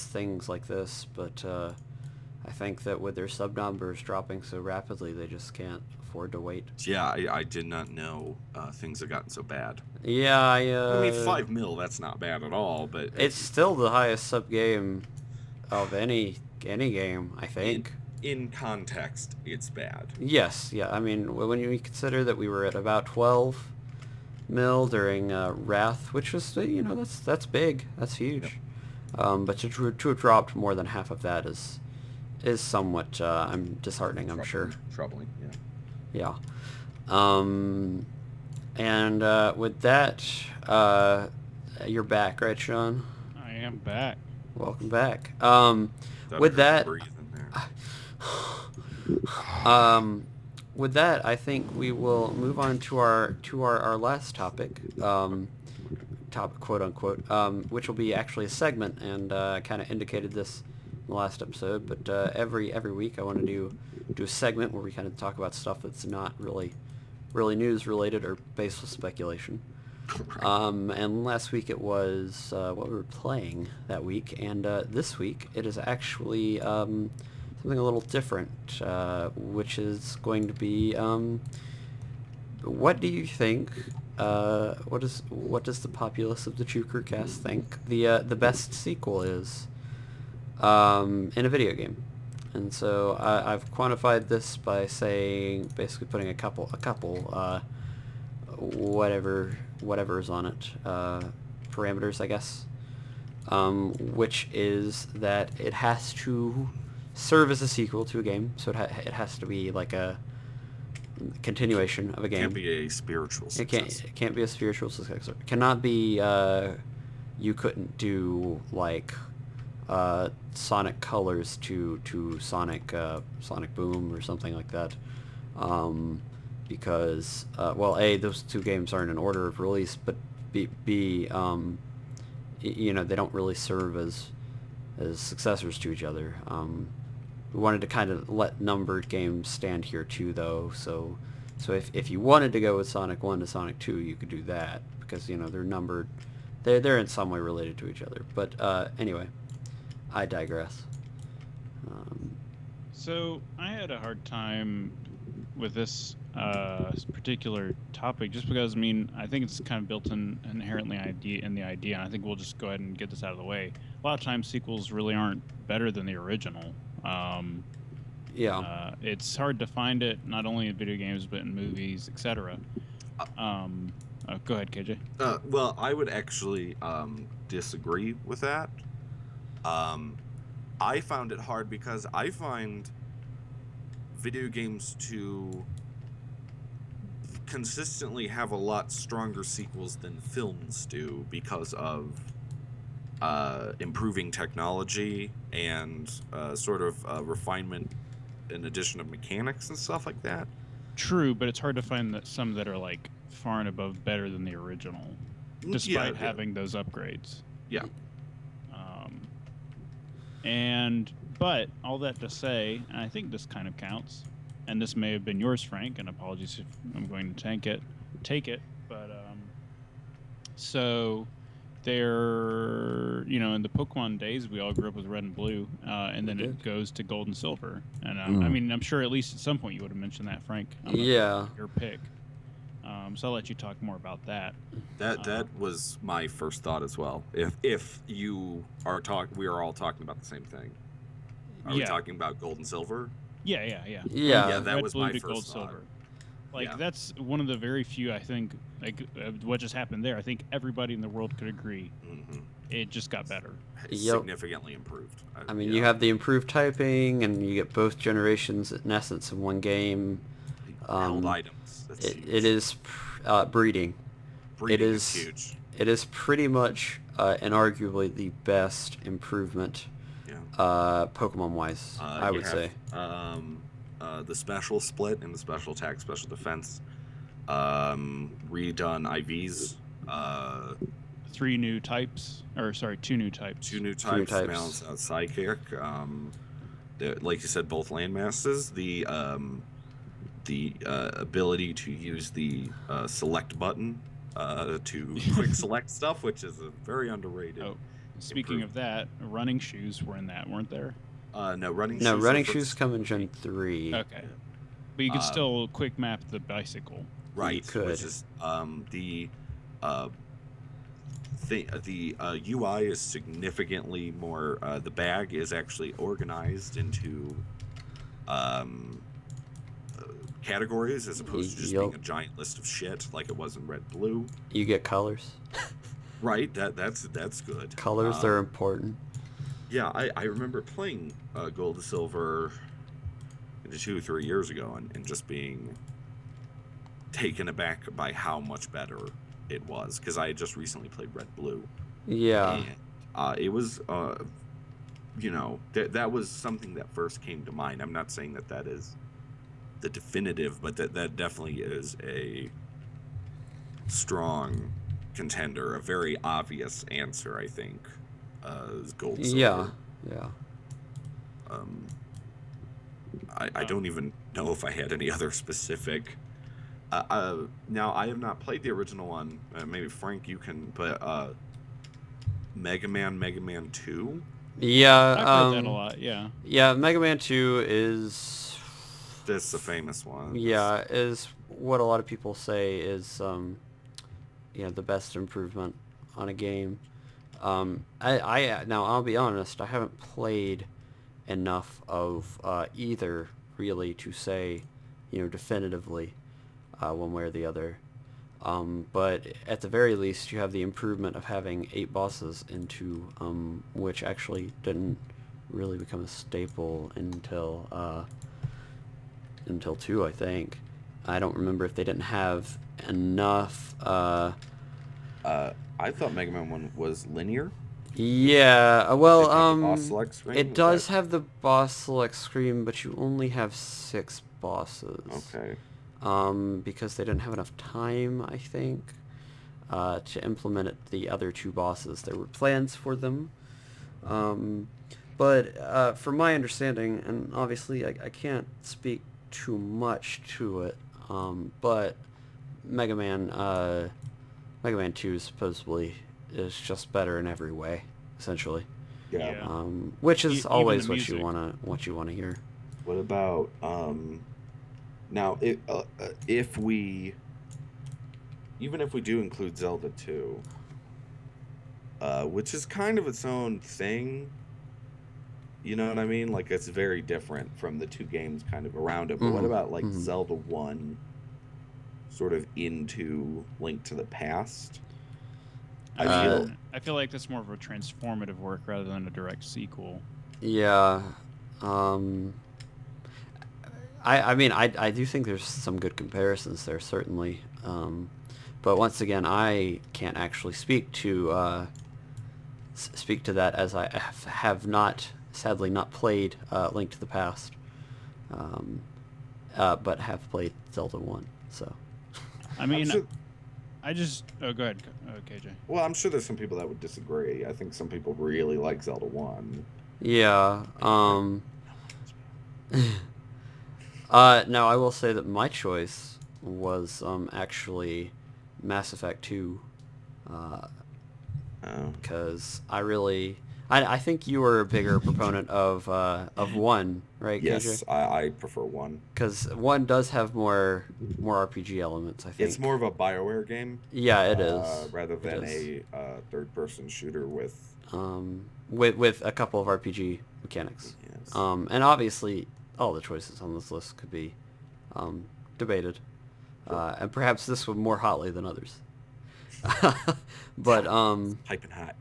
things like this, but I think that with their sub numbers dropping so rapidly, they just can't afford to wait. Yeah, I did not know things have gotten so bad. Yeah, I mean, 5 mil, that's not bad at all, but it's still the highest sub game of any game, I in think. in context, it's bad. Yes, yeah. I mean, when you consider that we were at about 12 mil during Wrath, which was that's big, that's Yep. huge. But to have dropped more than half of that is somewhat I'm disheartening. I'm sure. Troubling, yeah. Yeah. Um, and with that, you're back, right, Sean? I am back. Welcome back. Thought I With heard you that, breathing there. um, with that, I think we will move on to our last topic, topic quote unquote, which will be actually a segment, and kind of indicated this in the last episode. But every week, I want to do a segment where we kind of talk about stuff that's not really news related or baseless speculation. And last week it was what we were playing that week, and this week it is actually something a little different, which is going to be what do you think? What does the populace of the True Crewcast think the best sequel is in a video game? And so I've quantified this by saying basically putting a couple whatever is on it parameters, I guess, which is that it has to serve as a sequel to a game, so it has to be like a continuation of a game. Can't be a spiritual It success. can't be a spiritual successor. It cannot be you couldn't do like Sonic Colors to Sonic Boom or something like that. Because well, A, those two games aren't in order of release, but B, they don't really serve as successors to each other. We wanted to kind of let numbered games stand here too, though. So if you wanted to go with Sonic 1 to Sonic 2, you could do that because they're numbered. They're in some way related to each other. But anyway, I digress. So I had a hard time with this particular topic just because I think it's kind of built in inherently in the idea, and I think we'll just go ahead and get this out of the way. A lot of times sequels really aren't better than the original. Yeah. It's hard to find it not only in video games but in movies, etc. Go ahead, KJ. Well, I would actually disagree with that. I found it hard because I find video games to consistently have a lot stronger sequels than films do because of improving technology and sort of refinement and addition of mechanics and stuff like that. True, but it's hard to find some that are like far and above better than the original, despite having those upgrades. Yeah. But all that to say, and I think this kind of counts, and this may have been yours, Frank, and apologies if I'm going to take it, but so they're, in the Pokemon days, we all grew up with Red and Blue, and then it goes to Gold and Silver, and I'm sure at least at some point you would have mentioned that, Frank. Yeah. Your pick. So I'll let you talk more about that. That was my first thought as well. If you are we are all talking about the same thing. Are we Yeah, talking about gold and silver? yeah. Yeah. Yeah, From that red, was blue my to gold, first thought. silver. Like Yeah. that's one of the very few I think like what just happened there. I think everybody in the world could agree Mm-hmm. it just got better. Yep. Significantly improved. I mean, yeah. you have the improved typing, and you get both generations in essence in one game. Held items. That's huge. It is breeding. Breeding is huge. It is pretty much and arguably the best improvement, Yeah. Pokemon-wise, I would say. The special split and the special attack, special defense. Redone IVs. 3 new types, or sorry, 2 new types. 2 new types. Balance out Psychic. Like you said, both landmasses. The ability to use the select button to quick select stuff, which is a very underrated. Oh, speaking of that, running shoes were in that, weren't there? No, running shoes come in Gen 3. Okay. But you could still quick map the bicycle. Right, you could. Which is the UI is significantly more. The bag is actually organized into categories as opposed to just being a giant list of shit like it was in Red Blue. You get colors. Right, that's good. Colors are important. Yeah, I remember playing Gold to Silver 2-3 years ago and just being taken aback by how much better it was, because I had just recently played Red Blue. Yeah. And it was, that was something that first came to mind. I'm not saying that is the definitive, but that definitely is a strong contender, a very obvious answer, I think. Is Gold Silver. Yeah. I don't even know if I had any other specific. Now I have not played the original one. Maybe Frank, you can. But Mega Man 2. Yeah, I've heard that a lot. Yeah. Yeah, Mega Man 2 is. That's the famous one. Yeah, is what a lot of people say is the best improvement on a game. I now I'll be honest, I haven't played enough of either really to say, definitively one way or the other. But at the very least, you have the improvement of having 8 bosses into which actually didn't really become a staple until 2, I think. I don't remember if they didn't have enough. I thought Mega Man 1 was linear. Yeah, well, boss select screen? it does have the boss select screen, but you only have 6 bosses. Okay. Because they didn't have enough time, I think, to implement the other 2 bosses. There were plans for them. But from my understanding, and obviously I can't speak too much to it, but Mega Man 2 supposedly is just better in every way, essentially. Yeah. Which is Even always the what you music. wanna hear. What about now? If we do include Zelda 2, which is kind of its own thing. You know what I mean? Like, it's very different from the 2 games kind of around it. But what about, like, Zelda 1 sort of into Link to the Past? I feel like that's more of a transformative work rather than a direct sequel. Yeah. I mean, I do think there's some good comparisons there, certainly. But once again, I can't actually speak to that, as I have not, sadly, not played Link to the Past, but have played Zelda 1. So. I mean, Oh, go ahead, KJ. Well, I'm sure there's some people that would disagree. I think some people really like Zelda 1. Yeah. Now, I will say that my choice was actually Mass Effect 2. Because I I think you were a bigger proponent of one, right, KJ? Yes, I prefer one. Because one does have more RPG elements, I It's think. more of a BioWare game, Yeah, it is. rather It than is. a third-person shooter with. With a couple of RPG mechanics. Yes. And obviously, all the choices on this list could be debated, Sure. and perhaps this one more hotly than others. But Piping hot.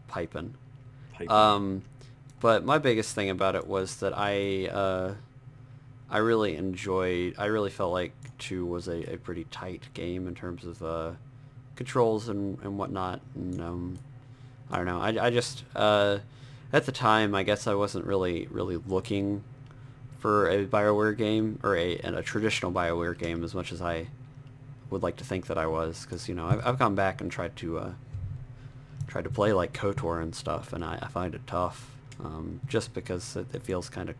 piping. Piping. But my biggest thing about it was that I really enjoyed. I really felt like 2 was a pretty tight game in terms of controls and whatnot. And I don't know. I just at the time, I guess I wasn't really looking for a BioWare game or a traditional BioWare game as much as I would like to think that I was, because I've gone back and tried to play like KOTOR and stuff, and I find it tough. Just because it feels kind of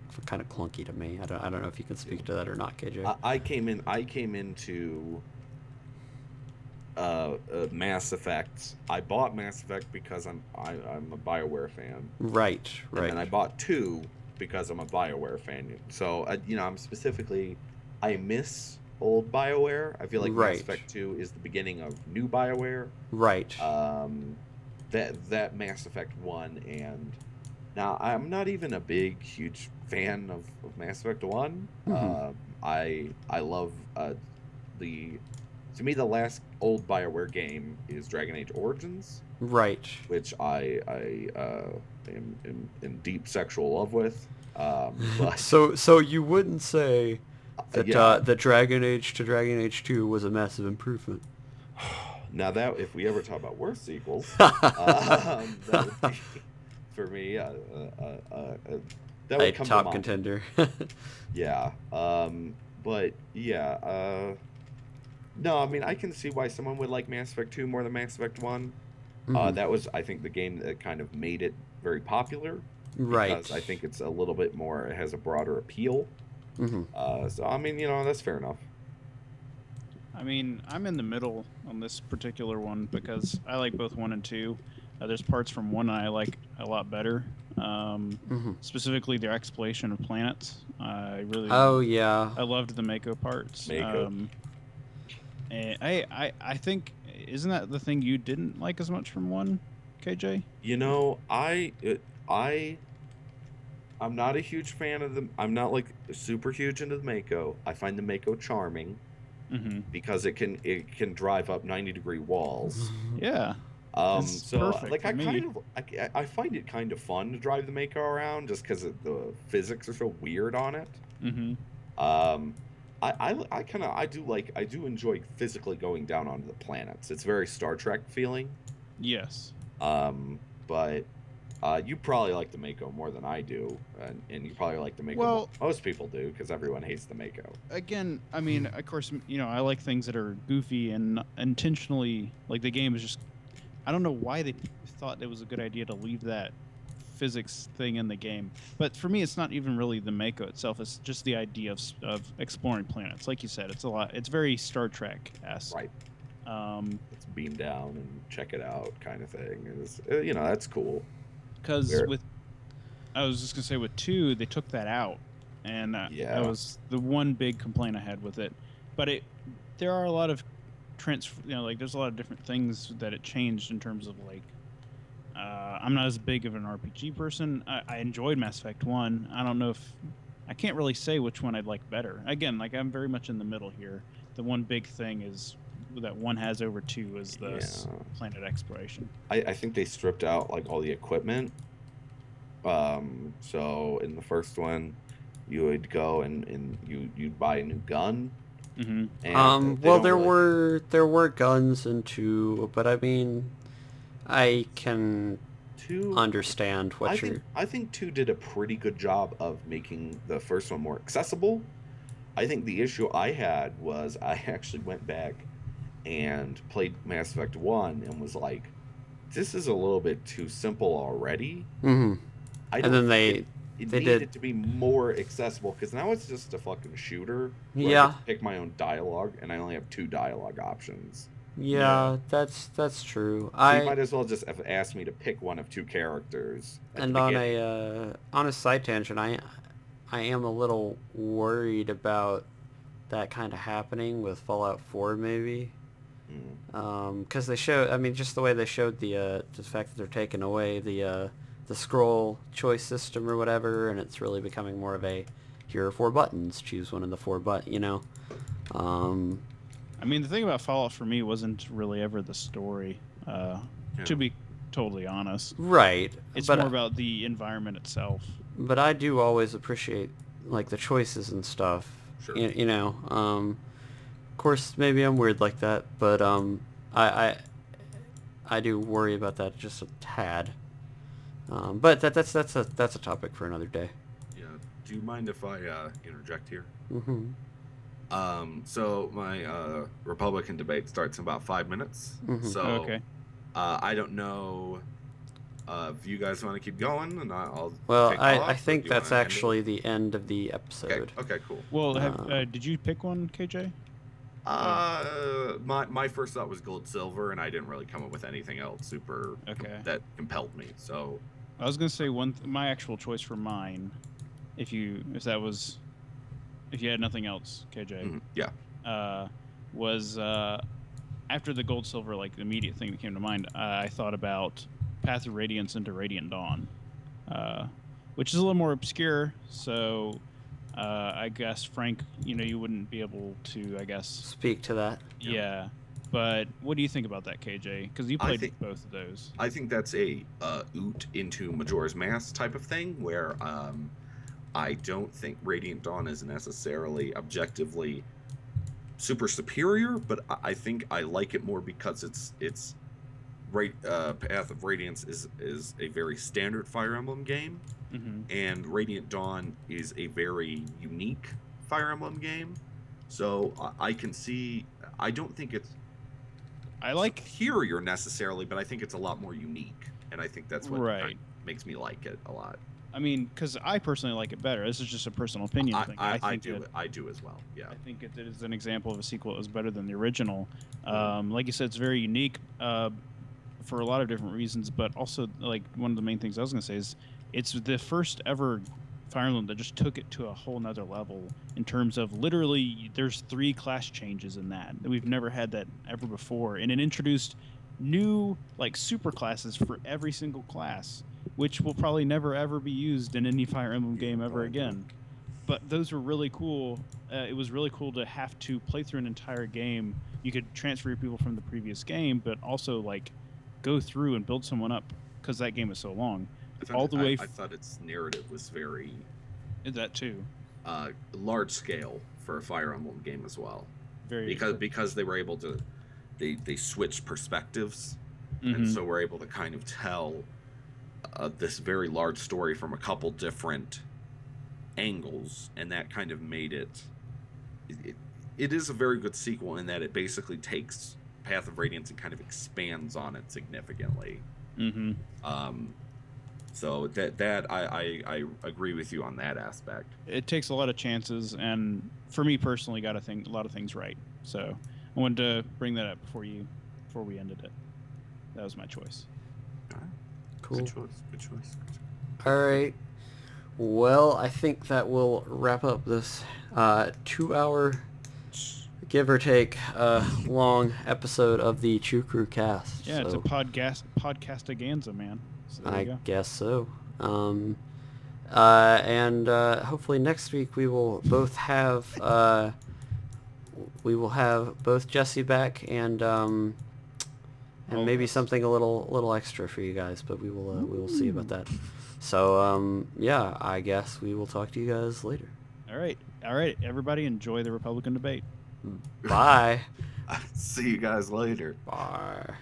clunky to me. I don't know if you can speak to that or not, KJ. I came into Mass Effect. I bought Mass Effect because I'm a BioWare fan. Right. And then I bought 2 because I'm a BioWare fan. So I'm specifically, I miss old BioWare. I feel like Mass Effect 2 is the beginning of new BioWare. Right. That Mass Effect 1, and now I'm not even a huge fan of Mass Effect 1. Mm-hmm. I love to me, the last old BioWare game is Dragon Age Origins. Right. Which I am in deep sexual love with. But so you wouldn't say that yeah. that Dragon Age to Dragon Age 2 was a massive improvement? Now that if we ever talk about worse sequels, that would be, for me, that would come top to mind. contender. Yeah. But yeah. No, I mean, I can see why someone would like Mass Effect 2 more than Mass Effect 1. Mm-hmm. That was, I think, the game that kind of made it very popular. Right. Because I think it's a little bit more, it has a broader appeal. Mm-hmm. So, I mean, that's fair enough. I mean, I'm in the middle on this particular one because I like both 1 and 2. There's parts from 1 I like a lot better. Specifically, their exploration of planets. I really. Oh yeah. I loved the Mako parts. Mako. And I think, isn't that the thing you didn't like as much from 1, KJ? I'm not a huge fan of them. I'm not like super huge into the Mako. I find the Mako charming because it can drive up 90-degree walls. Yeah. So like I find it kind of fun to drive the Mako around just because the physics are so weird on it. I do enjoy physically going down onto the planets. It's very Star Trek feeling. Yes. But you probably like the Mako more than I do, and you probably like the Mako more than most people do because everyone hates the Mako. Again, I mean, of course, I like things that are goofy and intentionally, like the game is just, I don't know why they thought it was a good idea to leave that physics thing in the game. But for me, it's not even really the Mako itself. It's just the idea of exploring planets. Like you said, it's very Star Trek-esque. Right. Let's beam down and check it out kind of thing. It's, that's cool. Because I was just going to say with 2, they took that out. And that was the one big complaint I had with it. But there are a lot of there's a lot of different things that it changed in terms of I'm not as big of an RPG person. I enjoyed Mass Effect 1. I don't know I can't really say which one I'd like better. Again, I'm very much in the middle here. The one big thing is that 1 has over 2 is the planet exploration. I think they stripped out all the equipment. So in the first one, you would go and you'd buy a new gun. Mm-hmm. Well, there were guns in 2, but I mean, I can understand what I think 2 did a pretty good job of making the first one more accessible. I think the issue I had was I actually went back and played Mass Effect 1 and was like, this is a little bit too simple already. Mm-hmm. And then they needed it to be more accessible because now it's just a fucking shooter where I get to pick my own dialogue and I only have 2 dialogue options. Yeah, Yeah. that's true. So you might as well just have asked me to pick one of two characters at the And beginning. on a side tangent, I am a little worried about that kind of happening with Fallout 4 maybe. Mm. Because they show, I mean, just the way they showed the fact that they're taking away the scroll choice system or whatever, and it's really becoming more of a here are four buttons, choose one of the four you know. Um, I mean, the thing about Fallout for me wasn't really ever the story. Yeah. To be totally honest, right, it's more but about the environment itself. I do always appreciate like the choices and stuff. Sure. You know, of course, maybe I'm weird like that, but I I do worry about that just a tad. But that's a topic for another day. Yeah. Do you mind if I interject here? Mm-hmm. So my Republican debate starts in about 5 minutes. Mm-hmm. So Okay. I don't know if you guys want to keep going, and I'll Well, take off. I Or think do you that's want to end actually it? the end of the Okay. episode. Okay. Cool. Well, Uh, did you pick one, KJ? My first thought was gold silver, and I didn't really come up with anything else super Okay. that compelled me. So I was gonna say my actual choice for mine, if you had nothing else, KJ, yeah. was after the gold silver, like the immediate thing that came to mind. I thought about Path of Radiance into Radiant Dawn, which is a little more obscure. So I guess Frank, you wouldn't be able to, I guess. speak to that. Yeah. But what do you think about that, KJ? Because you I played think- both of those. I think that's a oot into Majora's Mask type of thing, where I don't think Radiant Dawn is necessarily objectively super superior, but I think I like it more because it's Path of Radiance is a very standard Fire Emblem game, Mm-hmm. and Radiant Dawn is a very unique Fire Emblem game. So I can see. I don't think it's I like superior necessarily, but I think it's a lot more unique, and I think that's what Right. kind of makes me like it a lot. I mean, because I personally like it better. This is just a personal opinion thing. I think do that- I do as well. Yeah. I think it is an example of a sequel that was better than the original. Mhm. Like you said, it's very unique for a lot of different reasons, but also like one of the main things I was going to say is it's the first ever Fire Emblem that just took it to a whole nother level in terms of literally there's 3 class changes in that. We've never had that ever before, and it introduced new like super classes for every single class, which will probably never ever be used in any Fire Emblem game ever again. But those were really cool. It was really cool to have to play through an entire game. You could transfer your people from the previous game, but also like go through and build someone up because that game is so long. All the way. I thought its narrative was very That too. large scale for a Fire Emblem game as well, Very because they were able to they switched perspectives, Mhm. and so we're able to kind of tell this very large story from a couple different angles, and that kind of made it is a very good sequel in that it basically takes Path of Radiance and kind of expands on it significantly. Mm-hmm. So that I agree with you on that aspect. It takes a lot of chances, and for me personally, got a lot of things right. So I wanted to bring that up before we ended it. That was my choice. All right. Cool. Good choice. Good choice. All right. Well, I think that will wrap up this 2-hour, give or take, long episode of the Chew Crew cast. Yeah, it's a So podcastaganza, man. So there you I go. guess so. And hopefully next week we will both have both Jesse back and Oh, maybe yes. something a little extra for you guys, but we will see about that. So yeah, I guess we will talk to you guys later. All right. Everybody, enjoy the Republican debate. Bye. See you guys later. Bye.